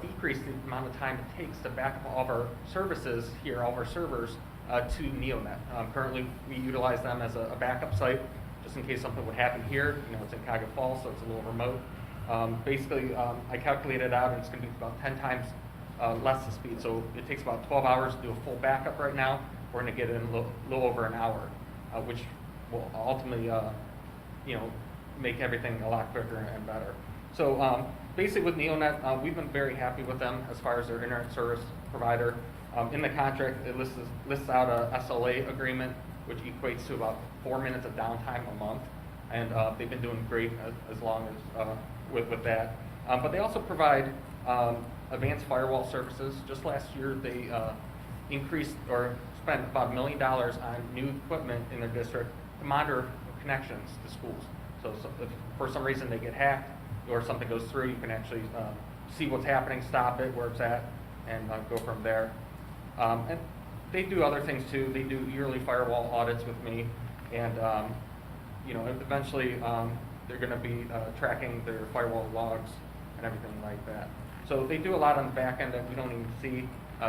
decrease the amount of time it takes to back up all of our services here, all of our servers, to NeoNet. Currently, we utilize them as a backup site just in case something would happen here. You know, it's in Cuyahoga Falls, so it's a little remote. Basically, I calculated out, and it's going to be about 10 times less the speed. So it takes about 12 hours to do a full backup right now. We're going to get it in a little over an hour, which will ultimately, make everything a lot quicker and better. So basically with NeoNet, we've been very happy with them as far as their internet service provider. In the contract, it lists out a SLA agreement, which equates to about 4 minutes of downtime a month, and they've been doing great as long as with that. But they also provide advanced firewall services. Just last year, they increased or spent about $1 million on new equipment in their district to monitor connections to schools. So if for some reason they get hacked or something goes through, you can actually see what's happening, stop it where it's at, and go from there. And they do other things too. They do yearly firewall audits with me, and eventually they're going to be tracking their firewall logs and everything like that. So they do a lot on the back end that we don't even see,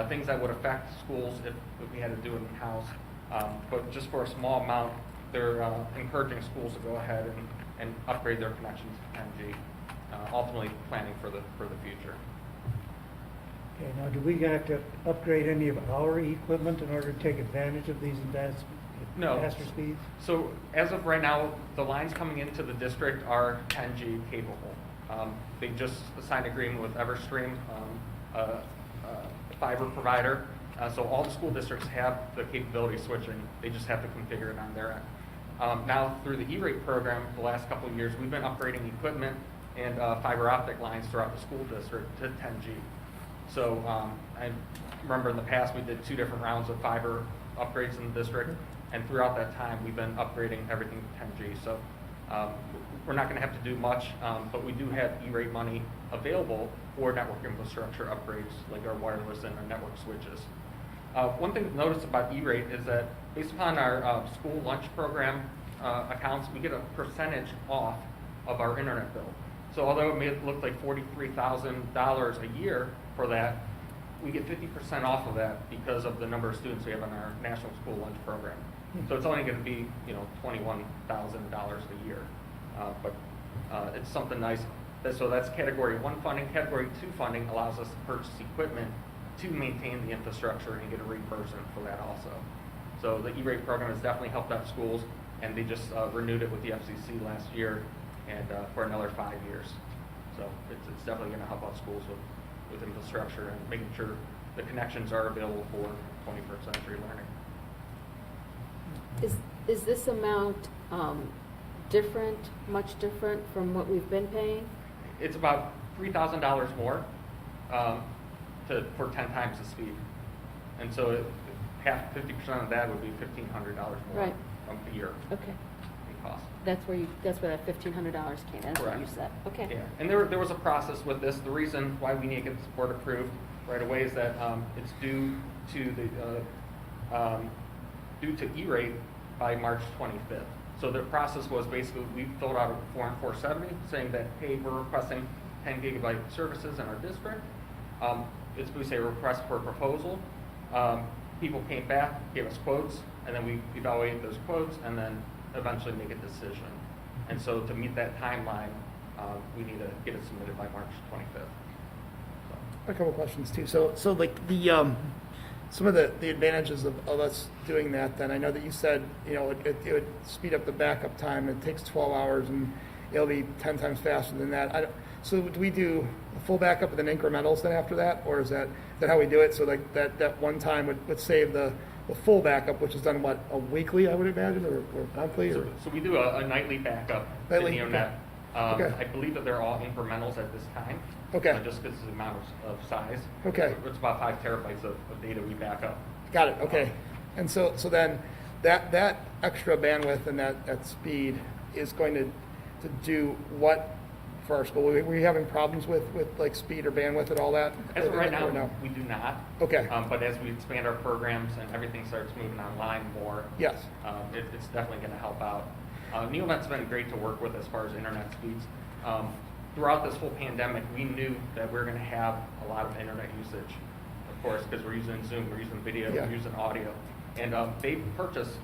things that would affect schools if we had to do it in-house. But just for a small amount, they're encouraging schools to go ahead and upgrade their connections to 10G, ultimately planning for the future. Okay, now, do we have to upgrade any of our equipment in order to take advantage of these No. faster speeds? So as of right now, the lines coming into the district are 10G capable. They just signed an agreement with Everstream, a fiber provider. So all the school districts have the capability of switching. They just have to configure it on their end. Now, through the E-rate program, the last couple of years, we've been upgrading equipment and fiber optic lines throughout the school district to 10G. So I remember in the past, we did 2 different rounds of fiber upgrades in the district, and throughout that time, we've been upgrading everything to 10G. So we're not going to have to do much, but we do have E-rate money available for network infrastructure upgrades, like our wireless and our network switches. One thing to notice about E-rate is that based upon our school lunch program accounts, we get a percentage off of our internet bill. So although it may look like $43,000 a year for that, we get 50% off of that because of the number of students we have in our national school lunch program. So it's only going to be, $21,000 a year. But it's something nice. So that's Category 1 funding. Category 2 funding allows us to purchase equipment to maintain the infrastructure and get a reimbursement for that also. So the E-rate program has definitely helped out schools, and they just renewed it with the FCC last year and for another 5 years. So it's definitely going to help out schools with infrastructure and making sure the connections are available for 21st century learning. Is this amount different, much different from what we've been paying? It's about $3,000 more for 10 times the speed. And so 50% of that would be $1,500 more Right. a year Okay, in cost. that's where that $1,500 came, that's what you Correct. said, okay. Yeah, and there was a process with this. The reason why we need to get the support approved right away is that it's due to E-rate by March 25th. So the process was basically we filled out a Form 470 saying that, hey, we're requesting 10 gigabyte services in our district. We say request for a proposal. People came back, gave us quotes, and then we evaluate those quotes and then eventually make a decision. And so to meet that timeline, we need to get it submitted by March 25th. A couple questions too. So like some of the advantages of us doing that, then I know that you said, it would speed up the backup time. It takes 12 hours and it'll be 10 times faster than that. So do we do a full backup and then incrementals then after that? Or is that how we do it? So like that one time would save the full backup, which is done a weekly, I would imagine, or monthly? Or? So we do a nightly backup Nightly? to the internet. Okay. I believe that they're all incrementals at this time. Okay. Just because of the amount of size. Okay. It's about 5 terabytes of data we back up. Got it, okay. And so then that extra bandwidth and that speed is going to do what for our school? Were you having problems with like speed or bandwidth and all that? As of right now, Or no? we do not. Okay. But as we expand our programs and everything starts moving online more, Yes. it's definitely going to help out. NeoNet's been great to work with as far as internet speeds. Throughout this whole pandemic, we knew that we're going to have a lot of internet usage, of course, because we're using Zoom, we're using video, Yeah. we're using audio. And they purchased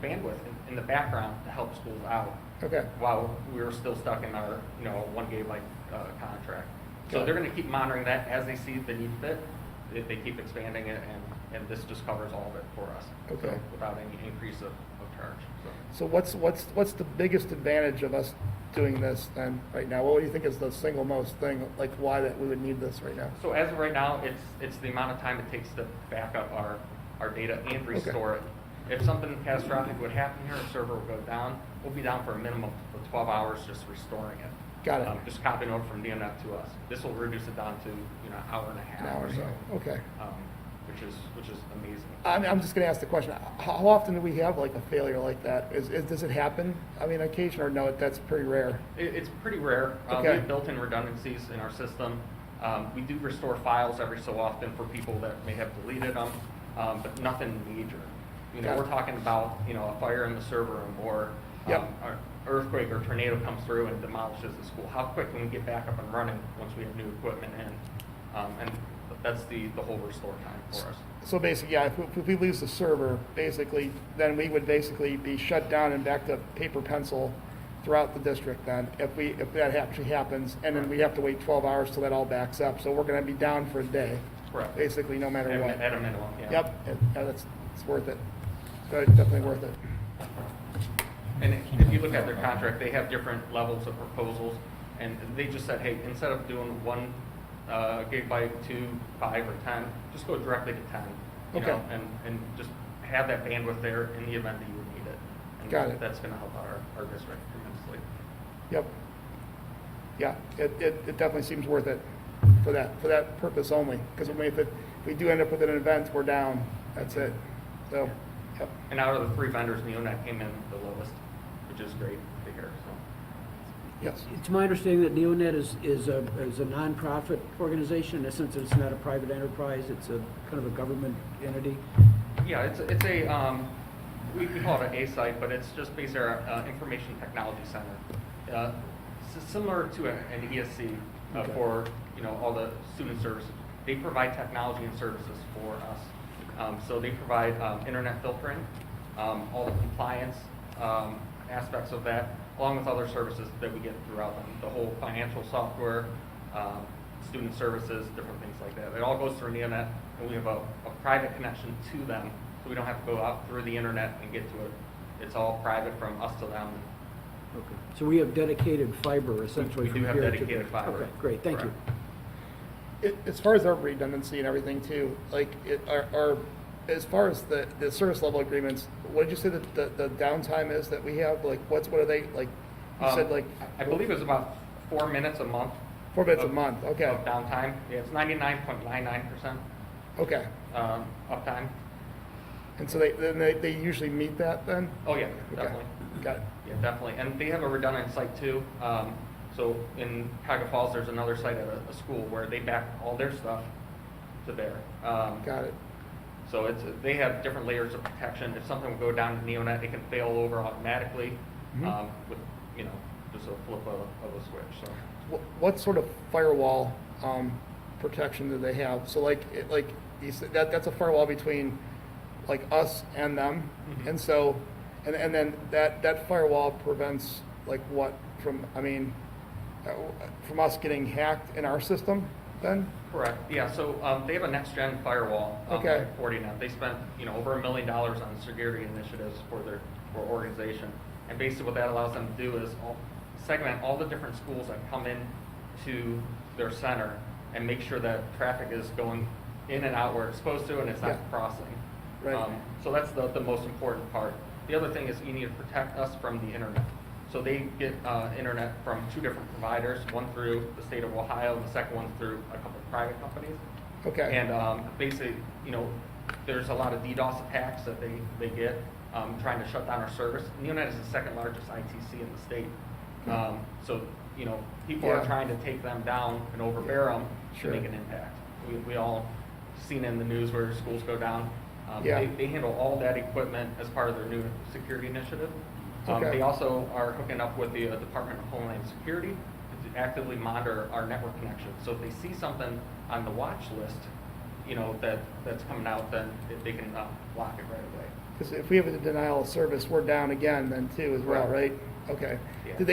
bandwidth in the background to help schools out Okay. while we were still stuck in our 1 gigabyte contract. So Got it. they're going to keep monitoring that as they see the need fit. They keep expanding it, and this just covers all of it for us. Okay. So without any increase of charge. So what's the biggest advantage of us doing this then, right now? What do you think is the single most thing, like why that we would need this right now? So as of right now, it's the amount of time it takes to back up our data and restore it. If something catastrophic would happen here, a server will go down, we'll be down for a minimum of 12 hours just restoring it. Got it. Just copying over from DNF to us. This will reduce it down to, you know, an hour and a half An hour or or so. so, okay. Which is amazing. I'm just gonna ask the question, how often do we have like a failure like that? Does it happen? I mean, occasion or no, that's pretty rare. It's pretty rare. We Okay. have built-in redundancies in our system. We do restore files every so often for people that may have deleted them, but nothing major. You know, Got it. we're talking about, you know, a fire in the server room or Yep. an earthquake or tornado comes through and demolishes the school. How quick can we get back up and running once we have new equipment in? And that's the whole restore time for us. So basically, yeah, if we lose the server, basically, then we would basically be shut down and back to paper pencil throughout the district then, if that actually happens, and then we have to wait 12 hours till that all backs up. So we're gonna be down for a day, Correct. basically, no matter what. At a minimum, yeah. Yep, it's worth it. It's definitely worth it. And if you look at their contract, they have different levels of proposals, and they just said, hey, instead of doing 1 gigabyte, 2, 5, or 10, just go directly to 10. You Okay. know, and just have that bandwidth there in the event that you would need it. And Got it. That's going to help our district tremendously. Yep. Yeah, it definitely seems worth it for that purpose only. Because if we do end up with an event, we're down, that's it. So, yep. And out of the 3 vendors, Neonet came in the lowest, which is great to hear. So. Yes. It's my understanding that Neonet is a nonprofit organization, in the sense that it's not a private enterprise, it's a kind of a government entity. Yeah, it's a we call it an A-site, but it's just basically our information technology center, similar to an ESC Okay. for all the student services. They provide technology and services for us. So they provide internet filtering, all the compliance aspects of that, along with other services that we get throughout them. The whole financial software, student services, different things like that. It all goes through Neonet, and we have a private connection to them, so we don't have to go out through the internet and get to it. It's all private from us to them. Okay. So we have dedicated fiber essentially We from do have here to dedicated there. fiber. Okay, great, thank you. Correct. As far as our redundancy and everything too, like as far as the service level agreements, what did you say that the downtime is that we have? Like what are they, like, you said like? I believe it's about 4 minutes a month. 4 minutes a of- month, okay, Of downtime. Yeah, it's 99.99% okay. uptime. And so they usually meet that then? Oh, yeah, Okay. definitely. Got it. Yeah, definitely. And they have a redundant site too. So in Cuyahoga Falls, there's another site at a school where they back all their stuff to there. Got it. So they have different layers of protection. If something would go down to Neonet, it can fail over automatically with just a flip of a switch. So What sort of firewall protection do they have? So like you said, that's a firewall between like us and them, Mhm. and so and then that firewall prevents like what from from us getting hacked in our system then? correct. Yeah. So they have a next gen firewall. Okay. Like Fortinet. They spent over $1 million on security initiatives for their organization. And basically, what that allows them to do is segment all the different schools that come in to their center and make sure that traffic is going in and out where it's supposed to, and it's not Yeah. crossing. Right. So that's the most important part. The other thing is you need to protect us from the internet. So they get internet from 2 different providers, one through the state of Ohio, and the second one through a couple of private companies. Okay. And basically, there's a lot of DDoS attacks that they get trying to shut down our service. Neonet is the second largest ITC in the state. So, people Yeah. are trying to take them down and overbear them Sure. to make an impact. We all seen in the news where schools go down. Yeah. They handle all that equipment as part of their new security initiative. Okay. They also are hooking up with the Department of Homeland Security to actively monitor our network connection. So if they see something on the watch list, that's coming out, then they can block it right away. Because if we have a denial of service, we're down again then too as well, right? Okay. Yeah. Do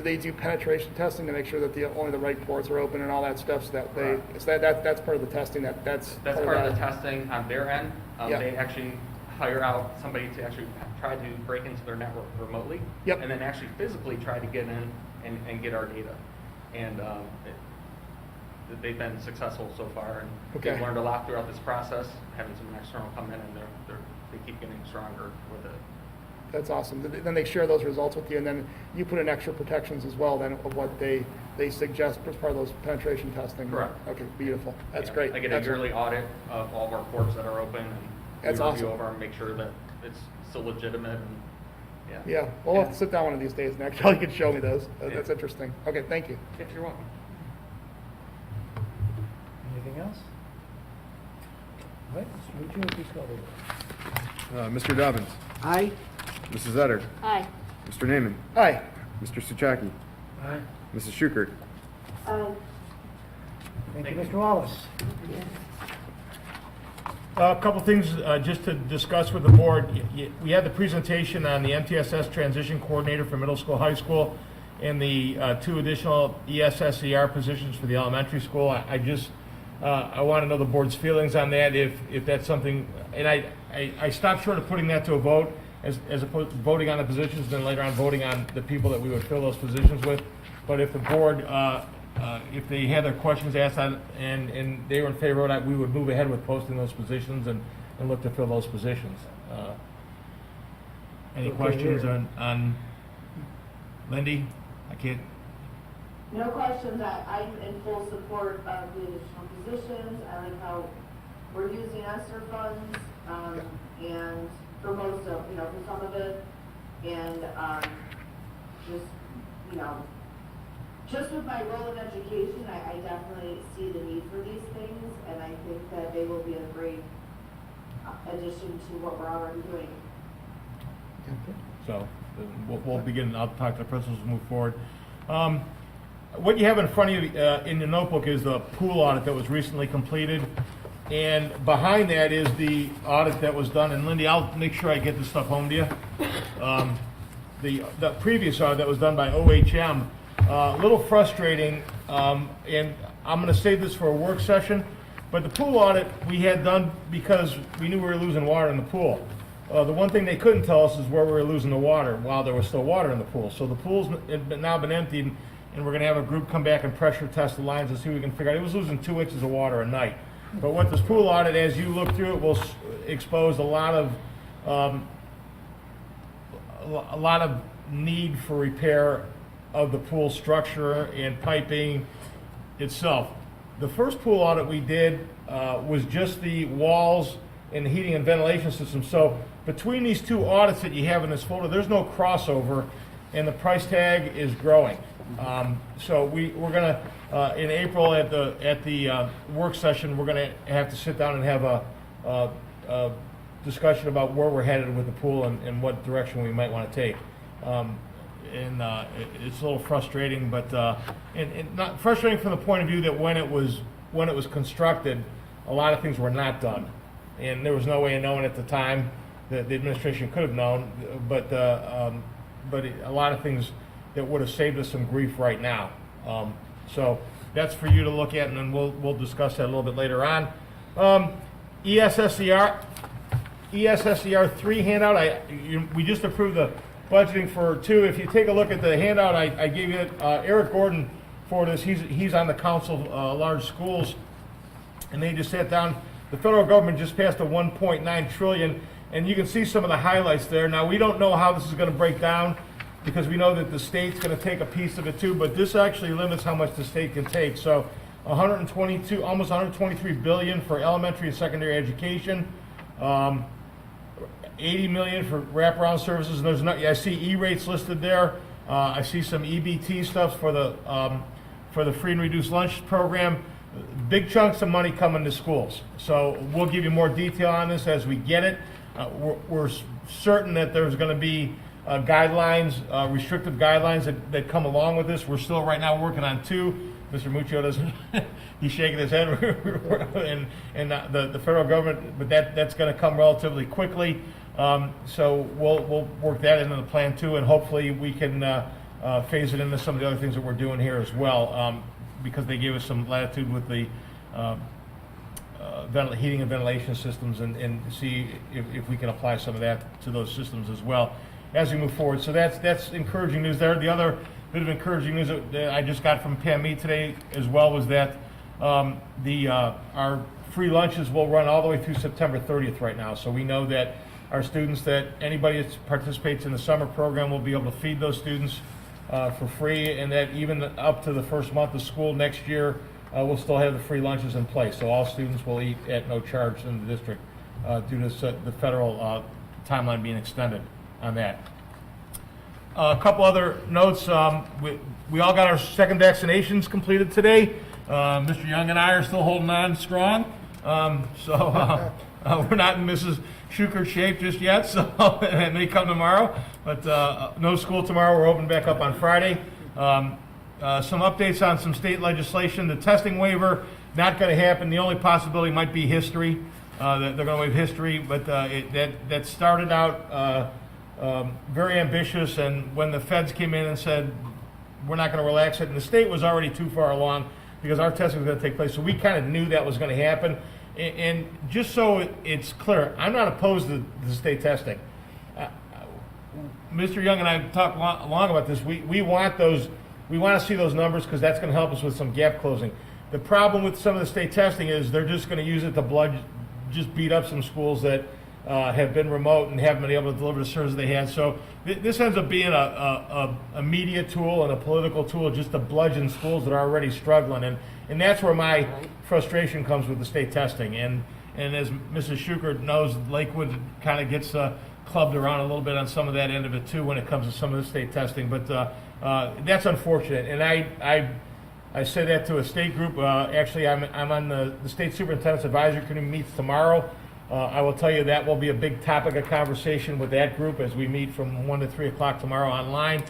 they do penetration testing to make sure that only the right ports are open and all that stuff, so that that's part of the testing that's That's part of the testing on their end. Yeah. They actually hire out somebody to actually try to break into their network remotely. Yep. And then actually physically try to get in and get our data. And they've been successful so far, and Okay. they've learned a lot throughout this process, having some external come in, and they keep getting stronger with it. That's awesome. Then they share those results with you, and then you put in extra protections as well then of what they suggest as part of those penetration testing. Correct. Okay, beautiful. That's Yeah. great. I get a Excellent. yearly audit of all of our ports that are open, and That's we review awesome. over and make sure that it's still legitimate, and, yeah. Yeah, we'll have to sit down one of these days and actually you can show me those. That's interesting. Okay, thank you. Yeah, you're welcome. Anything else? All right, Mr. Muccio, please call the roll. Mr. Dobbins. Aye? Mrs. Etter. Aye. Mr. Naaman. Aye. Mr. Souchaki. Aye. Mrs. Schukert. Thank you, Mr. Wallace. A couple things just to discuss with the board. We had the presentation on the MTSS transition coordinator for middle school, high school, and the 2 additional ESSER positions for the elementary school. I want to know the board's feelings on that, if that's something, and I stopped short of putting that to a vote, as opposed to voting on the positions, then later on voting on the people that we would fill those positions with. But if the board, if they had their questions asked on, and they were in favor of that, we would move ahead with posting those positions and look to fill those positions. Any Okay, questions here. on Lindy? I can't, No questions. I'm in full support of the additional positions. I like how we're using ESSER funds, and for most of, for some of it. And, just with my role in education, I definitely see the need for these things, and I think that they will be a great addition to what we're already doing. so we'll begin, I'll talk to the principals and move forward. What you have in front of you in your notebook is the pool audit that was recently completed. And behind that is the audit that was done, and Lindy, I'll make sure I get this stuff home to you. The previous audit that was done by OHM, a little frustrating, and I'm gonna save this for a work session, but the pool audit we had done because we knew we were losing water in the pool. The one thing they couldn't tell us is where we were losing the water while there was still water in the pool. So the pool's now been emptied, and we're gonna have a group come back and pressure test the lines and see what we can figure out. It was losing 2 inches of water a night. But what this pool audit, as you look through it, will expose a lot of need for repair of the pool structure and piping itself. The first pool audit we did was just the walls and the heating and ventilation system. So between these 2 audits that you have in this folder, there's no crossover, and the price tag is growing. So we're gonna in April at the work session, we're gonna have to sit down and have a discussion about where we're headed with the pool and what direction we might want to take. It's a little frustrating, but and not frustrating from the point of view that when it was constructed, a lot of things were not done, and there was no way of knowing at the time that the administration could have known, but a lot of things that would have saved us some grief right now. So that's for you to look at, and then we'll discuss that a little bit later on. ESSER 3 handout. We just approved the budgeting for 2. If you take a look at the handout, I gave you Eric Gordon for this. He's on the Council of Large Schools, and they just sat down. The federal government just passed a $1.9 trillion, and you can see some of the highlights there. Now, we don't know how this is going to break down, because we know that the state's going to take a piece of it too, but this actually limits how much the state can take. So almost 123 billion for elementary and secondary education, 80 million for wraparound services. And I see E-rates listed there. I see some EBT stuff for the free and reduced lunch program. Big chunks of money coming to schools. So we'll give you more detail on this as we get it. We're certain that there's going to be guidelines, restrictive guidelines that come along with this. We're still right now working on 2. Mr. Muccio doesn't, he's shaking his head, and the federal government, but that's going to come relatively quickly. So we'll work that into the plan too, and hopefully we can phase it into some of the other things that we're doing here as well, because they gave us some latitude with the heating and ventilation systems and see if we can apply some of that to those systems as well as we move forward. So that's encouraging news there. The other bit of encouraging news that I just got from Pam Mead today as well was that our free lunches will run all the way through September 30th right now. So we know that our students, that anybody that participates in the summer program will be able to feed those students for free, and that even up to the first month of school next year, we'll still have the free lunches in place. So all students will eat at no charge in the district due to the federal timeline being extended on that. A couple other notes. We all got our second vaccinations completed today. Mr. Young and I are still holding on strong. So we're not in Mrs. Schuker's shape just yet, so it may come tomorrow. But no school tomorrow. We're open back up on Friday. Some updates on some state legislation. The testing waiver, not going to happen. The only possibility might be history. That they're going to waive history, but that started out very ambitious, and when the feds came in and said we're not going to relax it, and the state was already too far along because our testing was going to take place, so we kind of knew that was going to happen. And just so it's clear, I'm not opposed to the state testing. Mr. Young and I talked long about this. We want those. We want to see those numbers because that's going to help us with some gap closing. The problem with some of the state testing is they're just going to use it to just beat up some schools that have been remote and haven't been able to deliver the service they had. So this ends up being a media tool and a political tool just to bludgeon schools that are already struggling. And that's where my frustration comes with the state testing. And as Mrs. Schuker knows, Lakewood kind of gets clubbed around a little bit on some of that end of it too when it comes to some of the state testing. But that's unfortunate. And I say that to a state group. Actually, I'm on the state superintendent's advisory committee meets tomorrow. I will tell you that will be a big topic of conversation with that group as we meet from 1 to 3 o'clock tomorrow online.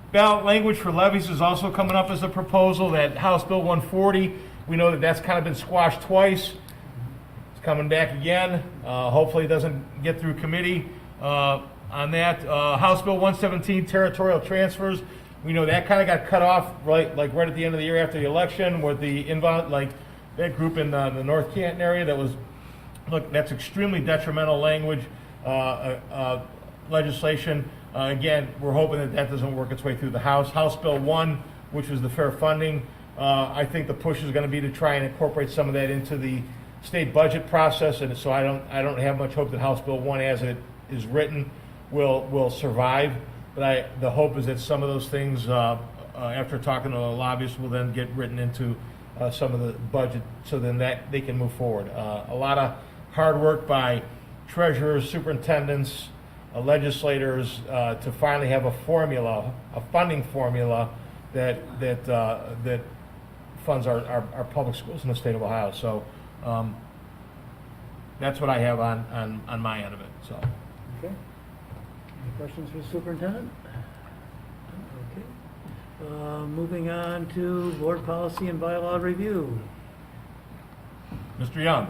Ballot language for levies is also coming up as a proposal. That House Bill 140, we know that that's kind of been squashed twice. It's coming back again. Hopefully it doesn't get through committee on that. House Bill 117, territorial transfers. We know that kind of got cut off right at the end of the year after the election with that group in the North Canton area that was, that's extremely detrimental language, legislation. Again, we're hoping that doesn't work its way through the House. House Bill 1, which was the fair funding, I think the push is going to be to try and incorporate some of that into the state budget process, and so I don't have much hope that House Bill 1 as it is written will survive. But the hope is that some of those things, after talking to the lobbyists, will then get written into some of the budget, so then that they can move forward. A lot of hard work by treasurers, superintendents, legislators to finally have a funding formula that funds our public schools in the state of Ohio. So that's what I have on my end of it. So. Okay. Any questions for the superintendent? Okay. Moving on to board policy and bylaw review. Mr. Young.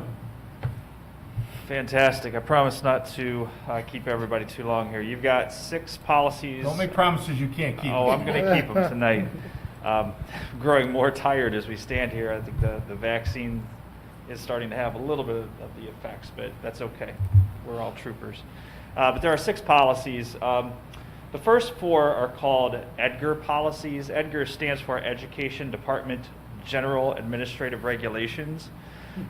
Fantastic. I promise not to keep everybody too long here. You've got 6 policies. Don't make promises you can't keep. Oh, I'm going to keep them tonight. Growing more tired as we stand here. I think the vaccine is starting to have a little bit of the effects, but that's okay. We're all troopers. But there are 6 policies. The first 4 are called EDGAR policies. EDGAR stands for Education Department General Administrative Regulations.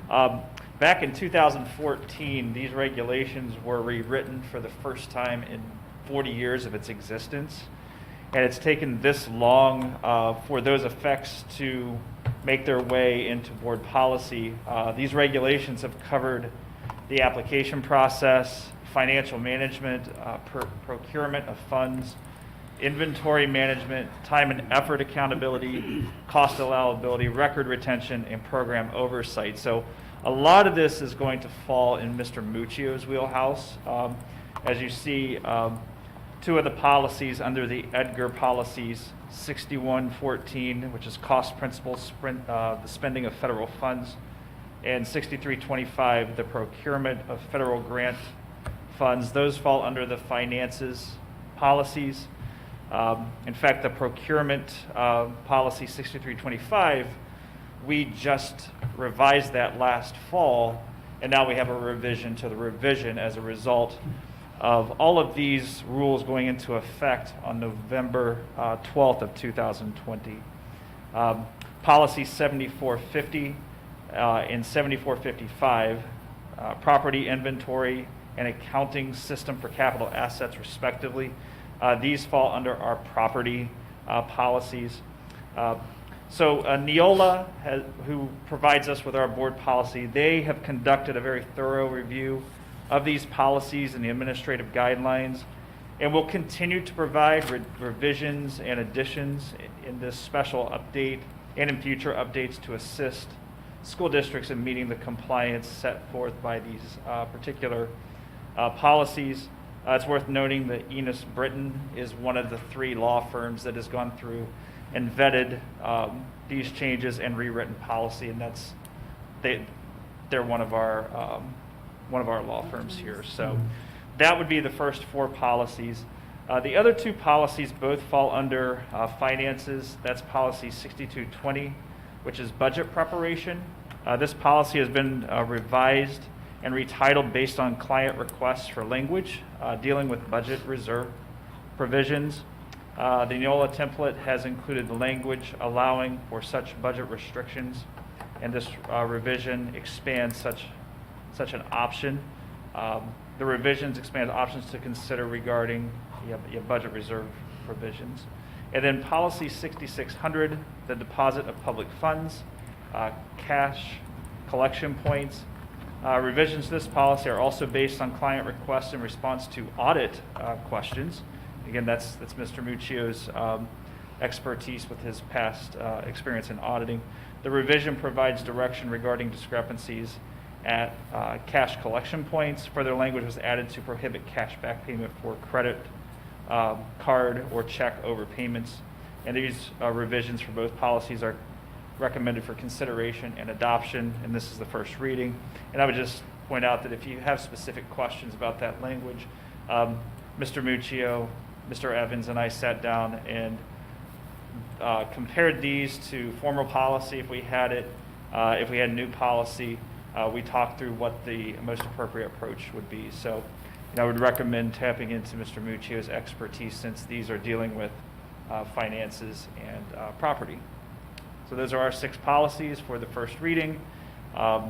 Back in 2014, these regulations were rewritten for the first time in 40 years of its existence. And it's taken this long for those effects to make their way into board policy. These regulations have covered the application process, financial management, procurement of funds, inventory management, time and effort accountability, cost allowability, record retention, and program oversight. So a lot of this is going to fall in Mr. Muccio's wheelhouse. As you see, 2 of the policies under the EDGAR policies, 6114, which is cost principles, the spending of federal funds, and 6325, the procurement of federal grant funds. Those fall under the finances policies. In fact, the procurement policy 6325 We just revised that last fall, and now we have a revision to the revision as a result of all of these rules going into effect on November 12th of 2020. Policy 7450 and 7455, property inventory and accounting system for capital assets respectively. These fall under our property policies. So Neola, who provides us with our board policy, they have conducted a very thorough review of these policies and the administrative guidelines, and will continue to provide revisions and additions in this special update and in future updates to assist school districts in meeting the compliance set forth by these particular policies. It's worth noting that Enos Britton is one of the 3 law firms that has gone through and vetted these changes and rewritten policy, and they're one of our law firms here. So that would be the first 4 policies. The other 2 policies both fall under finances. That's policy 6220, which is budget preparation. This policy has been revised and retitled based on client requests for language dealing with budget reserve provisions. The Neola template has included the language allowing for such budget restrictions, and this revision expands such an option. The revisions expand options to consider regarding your budget reserve provisions. And then policy 6600, the deposit of public funds, cash collection points. Revisions to this policy are also based on client requests in response to audit questions. Again, that's Mr. Muccio's expertise with his past experience in auditing. The revision provides direction regarding discrepancies at cash collection points. Further language was added to prohibit cash back payment for credit card or check overpayments. And these revisions for both policies are recommended for consideration and adoption, and this is the first reading. And I would just point out that if you have specific questions about that language, Mr. Muccio, Mr. Evans, and I sat down and compared these to former policy if we had it. If we had new policy, we talked through what the most appropriate approach would be. So I would recommend tapping into Mr. Muccio's expertise, since these are dealing with finances and property. So those are our 6 policies for the first reading. I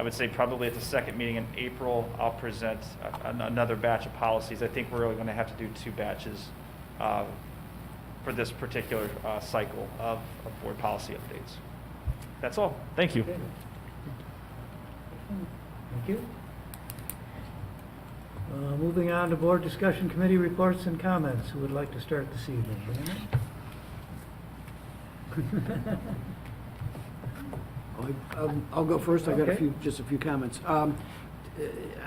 would say probably at the second meeting in April, I'll present another batch of policies. I think we're really going to have to do 2 batches for this particular cycle of board policy updates. That's all. Thank you. Okay. Thank you. Moving on to board discussion committee reports and comments. Who would like to start this evening? I'll go first. I got Okay. just a few comments.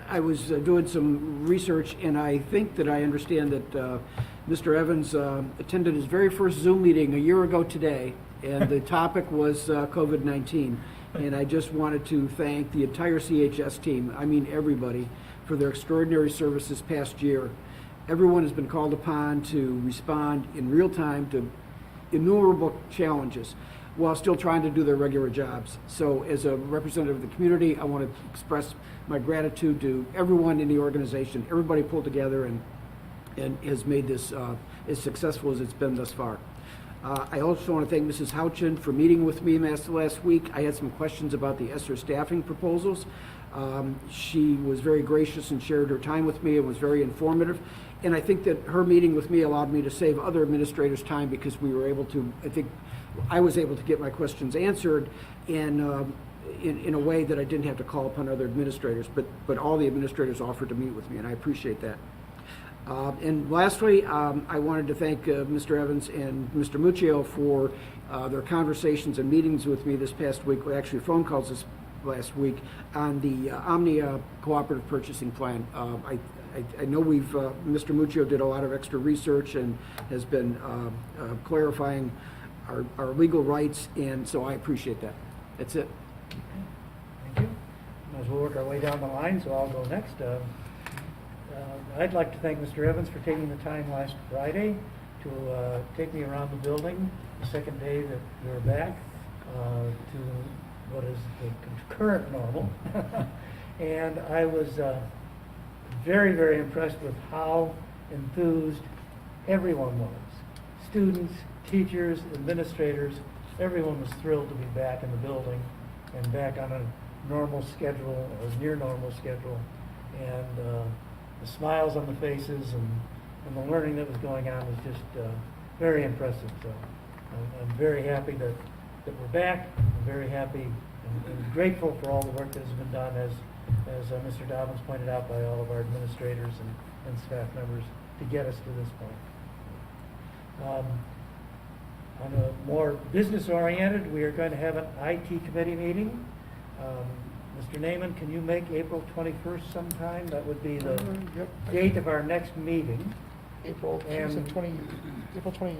I was doing some research, and I think that I understand that Mr. Evans attended his very first Zoom meeting a year ago today, and the topic was COVID-19. And I just wanted to thank the entire CHS team, I mean everybody, for their extraordinary service this past year. Everyone has been called upon to respond in real time to innumerable challenges while still trying to do their regular jobs. So as a representative of the community, I want to express my gratitude to everyone in the organization. Everybody pulled together and has made this as successful as it's been thus far. I also want to thank Mrs. Houchin for meeting with me last week. I had some questions about the ESSER staffing proposals. She was very gracious and shared her time with me and was very informative. And I think that her meeting with me allowed me to save other administrators time, because we were able to, I was able to get my questions answered and in a way that I didn't have to call upon other administrators. But all the administrators offered to meet with me, and I appreciate that. And lastly, I wanted to thank Mr. Evans and Mr. Muccio for their conversations and meetings with me this past week, or actually phone calls this last week, on the Omnia Cooperative Purchasing Plan. I know Mr. Muccio did a lot of extra research and has been clarifying our legal rights, and so I appreciate that. That's it. Thank you. Might as well work our way down the line, so I'll go next. I'd like to thank Mr. Evans for taking the time last Friday to take me around the building the second day that we were back. to what is the current normal. And I was very, very impressed with how enthused everyone was. Students, teachers, administrators, everyone was thrilled to be back in the building and back on a normal schedule or near normal schedule. And the smiles on the faces and the learning that was going on was just very impressive. So I'm very happy that we're back. I'm very happy and grateful for all the work that has been done, as Mr. Dobbins pointed out, by all of our administrators and staff members to get us to this point. On a more business-oriented, we are going to have an IT committee meeting. Mr. Naaman, can you make April 21st sometime? That would be the date of our next meeting. April, And 20, April 20.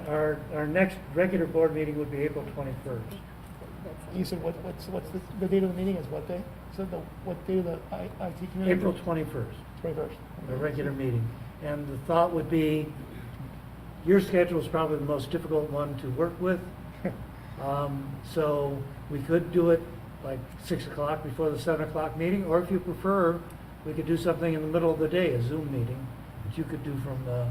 Our next regular board meeting would be April 21st. You said what's the date of the meeting is what day? So what day of the IT committee? April 21st, 21st. the regular meeting. And the thought would be, your schedule is probably the most difficult one to work with. So we could do it like 6 o'clock before the 7 o'clock meeting, or if you prefer, we could do something in the middle of the day, a Zoom meeting, that you could do from the,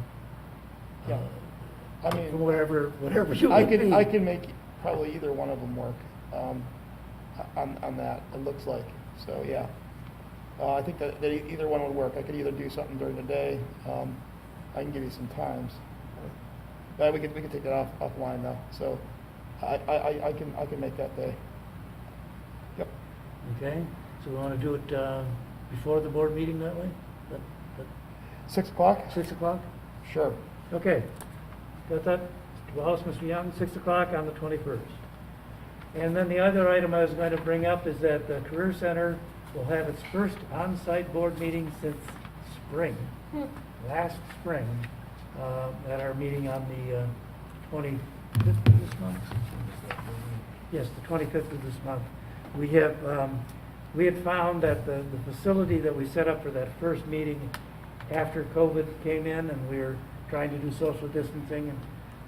I mean, from whatever you I would need. can make probably either one of them work on that, it looks like. So, yeah. I think that either one would work. I could either do something during the day. I can give you some times. But we can take that offline though. So I can make that day. Yep. Okay, so we want to do it before the board meeting that way? 6 o'clock? 6 o'clock? Sure. Okay. Got that? Mr. Wallace, Mr. Young, 6 o'clock on the 21st. And then the other item I was going to bring up is that the Career Center will have its first on-site board meeting since spring, last spring, at our meeting on the 25th of this month. Yes, the 25th of this month. We had found that the facility that we set up for that first meeting after COVID came in, and we were trying to do social distancing, and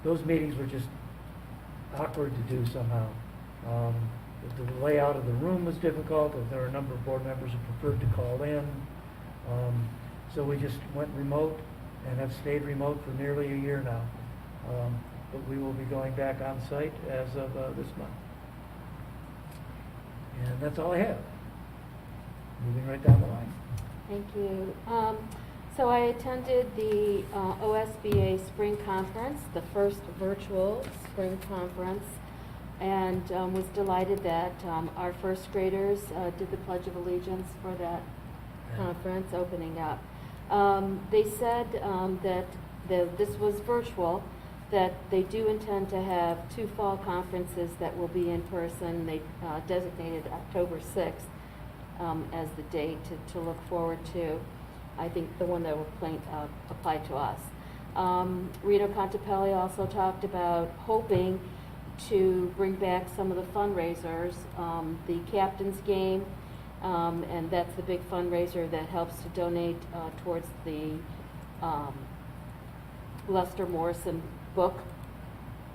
those meetings were just awkward to do somehow. The layout of the room was difficult. There were a number of board members who preferred to call in. So we just went remote and have stayed remote for nearly a year now. But we will be going back on site as of this month. And that's all I have. Moving right down the line. Thank you. So I attended the OSBA Spring Conference, the first virtual spring conference, and was delighted that our first graders did the Pledge of Allegiance for that conference opening up. They said that this was virtual, that they do intend to have 2 fall conferences that will be in person. They designated October 6th as the date to look forward to. I think the one that will apply to us. Rito Contepelli also talked about hoping to bring back some of the fundraisers, the captain's game, and that's the big fundraiser that helps to donate towards the Lester Morrison book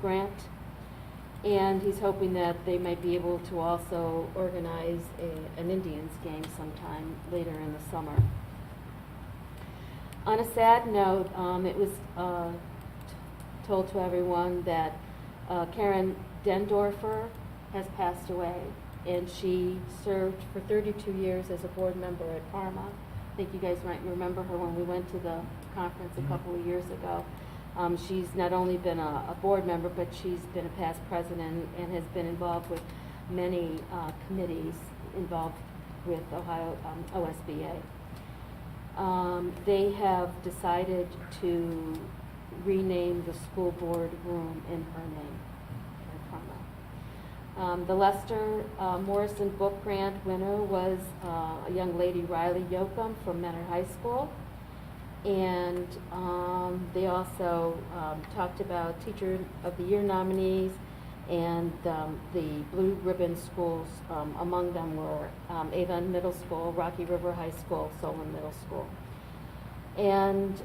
grant. And he's hoping that they might be able to also organize an Indians game sometime later in the summer. On a sad note, it was told to everyone that Karen Dendorfer has passed away, and she served for 32 years as a board member at Parma. I think you guys might remember her when we went to the conference a couple of years ago. She's not only been a board member, but she's been a past president and has been involved with many committees involved with Ohio OSBA. They have decided to rename the school board room in her name, at Parma. The Lester Morrison Book Grant winner was a young lady, Riley Yoakum from Mentor High School. And they also talked about Teacher of the Year nominees and the Blue Ribbon schools. Among them were Avon Middle School, Rocky River High School, Solon Middle School. And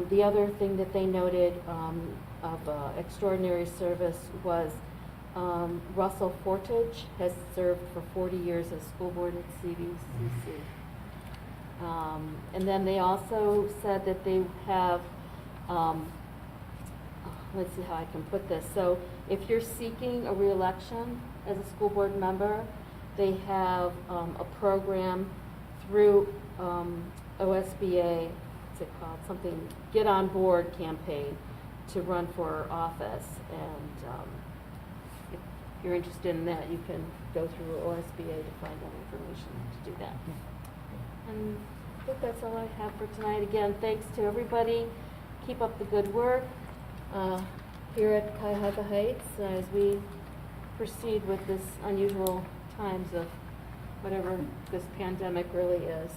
the other thing that they noted of extraordinary service was Russell Fortage has served for 40 years as school board at CVCC. And then they also said that they have, let's see how I can put this. So if you're seeking a reelection as a school board member, they have a program through OSBA, what's it called, something, Get On Board campaign to run for office. And if you're interested in that, you can go through OSBA to find out information to do that. And I think that's all I have for tonight. Again, thanks to everybody. Keep up the good work here at Cuyahoga Heights as we proceed with this unusual times of whatever this pandemic really is.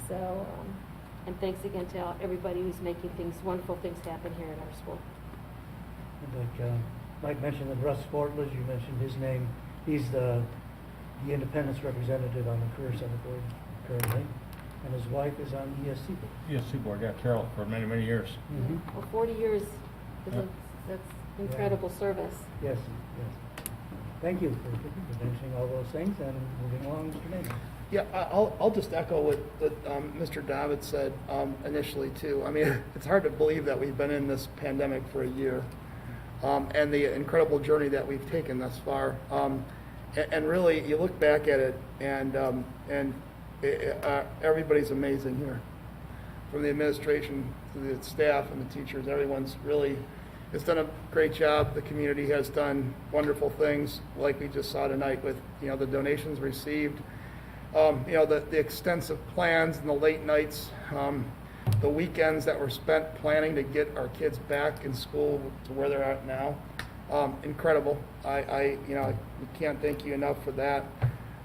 So, and thanks again to everybody who's making wonderful things happen here at our school. And like Mike mentioned, that Russ Sportless, you mentioned his name. He's the independence representative on the Career Center Board currently, and his wife is on the ESC board. ESC board, yeah, Carol, for many, many years. Well, 40 years, Yep. that's incredible service. Yes, yes. Thank you for mentioning all those things, and moving along, Mr. Naaman. Yeah, I'll just echo what Mr. David said initially too. I mean, it's hard to believe that we've been in this pandemic for a year, and the incredible journey that we've taken thus far. And really, you look back at it, and everybody's amazing here, from the administration to the staff and the teachers. Everyone's really has done a great job. The community has done wonderful things, like we just saw tonight with the donations received. The extensive plans and the late nights, the weekends that were spent planning to get our kids back in school to where they're at now. Incredible. I can't thank you enough for that.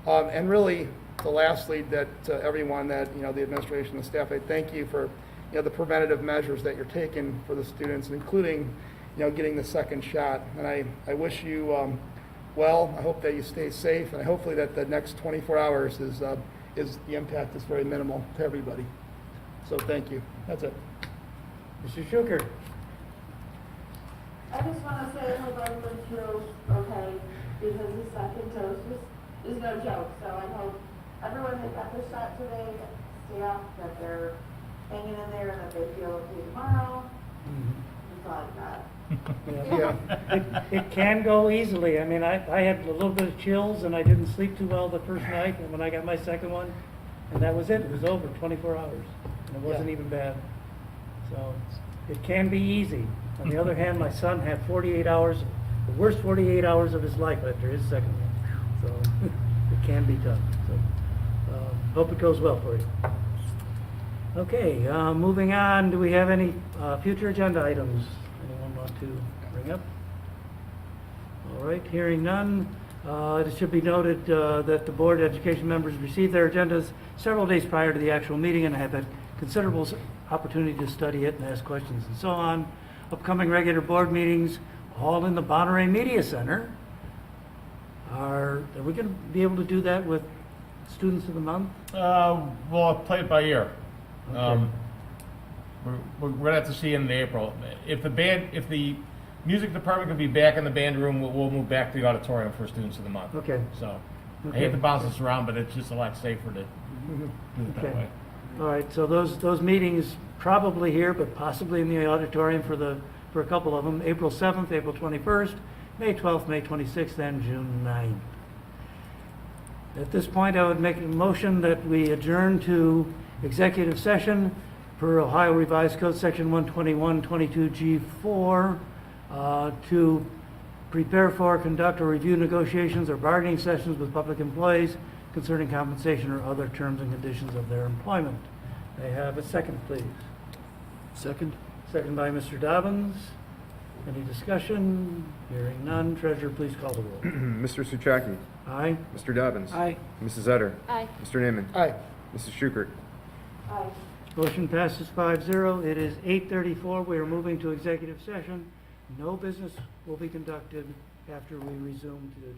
And really, lastly, that everyone that the administration, the staff, I thank you for the preventative measures that you're taking for the students, including getting the second shot. And I wish you well. I hope that you stay safe, and hopefully that the next 24 hours is the impact is very minimal to everybody. So thank you. That's it. Mr. Schuker. I just want to say I hope everyone feels okay, because the second dose is no joke. So I hope everyone that got their shot today, staff, that they're hanging in there and that they feel okay tomorrow. That's all I've got. Yeah. It can go easily. I mean, I had a little bit of chills, and I didn't sleep too well the first night, and when I got my second one, and that was it. It was over, 24 hours, and it wasn't even bad. So it can be easy. On the other hand, my son had 48 hours, the worst 48 hours of his life after his second one. So it can be tough. So hope it goes well for you. Okay, moving on. Do we have any future agenda items anyone want to bring up? All right, hearing none. It should be noted that the board education members received their agendas several days prior to the actual meeting and have had considerable opportunity to study it and ask questions and so on. Upcoming regular board meetings, all in the Bonneray Media Center. Are we going to be able to do that with Students of the Month? We'll play it by ear. Okay. We're gonna have to see in April. If the music department can be back in the band room, we'll move back to the auditorium for Students of the Month. Okay. So, I Okay. hate to bounce this around, but it's just a lot safer to do it that Okay. way. All right, so those meetings probably here, but possibly in the auditorium for a couple of them, April 7th, April 21st, May 12th, May 26th, and June 9th. At this point, I would make a motion that we adjourn to executive session per Ohio Revised Code Section 121-22G4 to prepare for, conduct, or review negotiations or bargaining sessions with public employees concerning compensation or other terms and conditions of their employment. May I have a second, please? Second? Second by Mr. Dobbins. Any discussion? Hearing none. Treasurer, please call the roll. Mr. Souchaki? Aye? Mr. Dobbins? Aye. Mrs. Etter? Aye. Mr. Naaman? Aye. Mrs. Schukert? Aye. Motion passes 5-0. It is 8:34. We are moving to executive session. No business will be conducted after we resume to adjourn.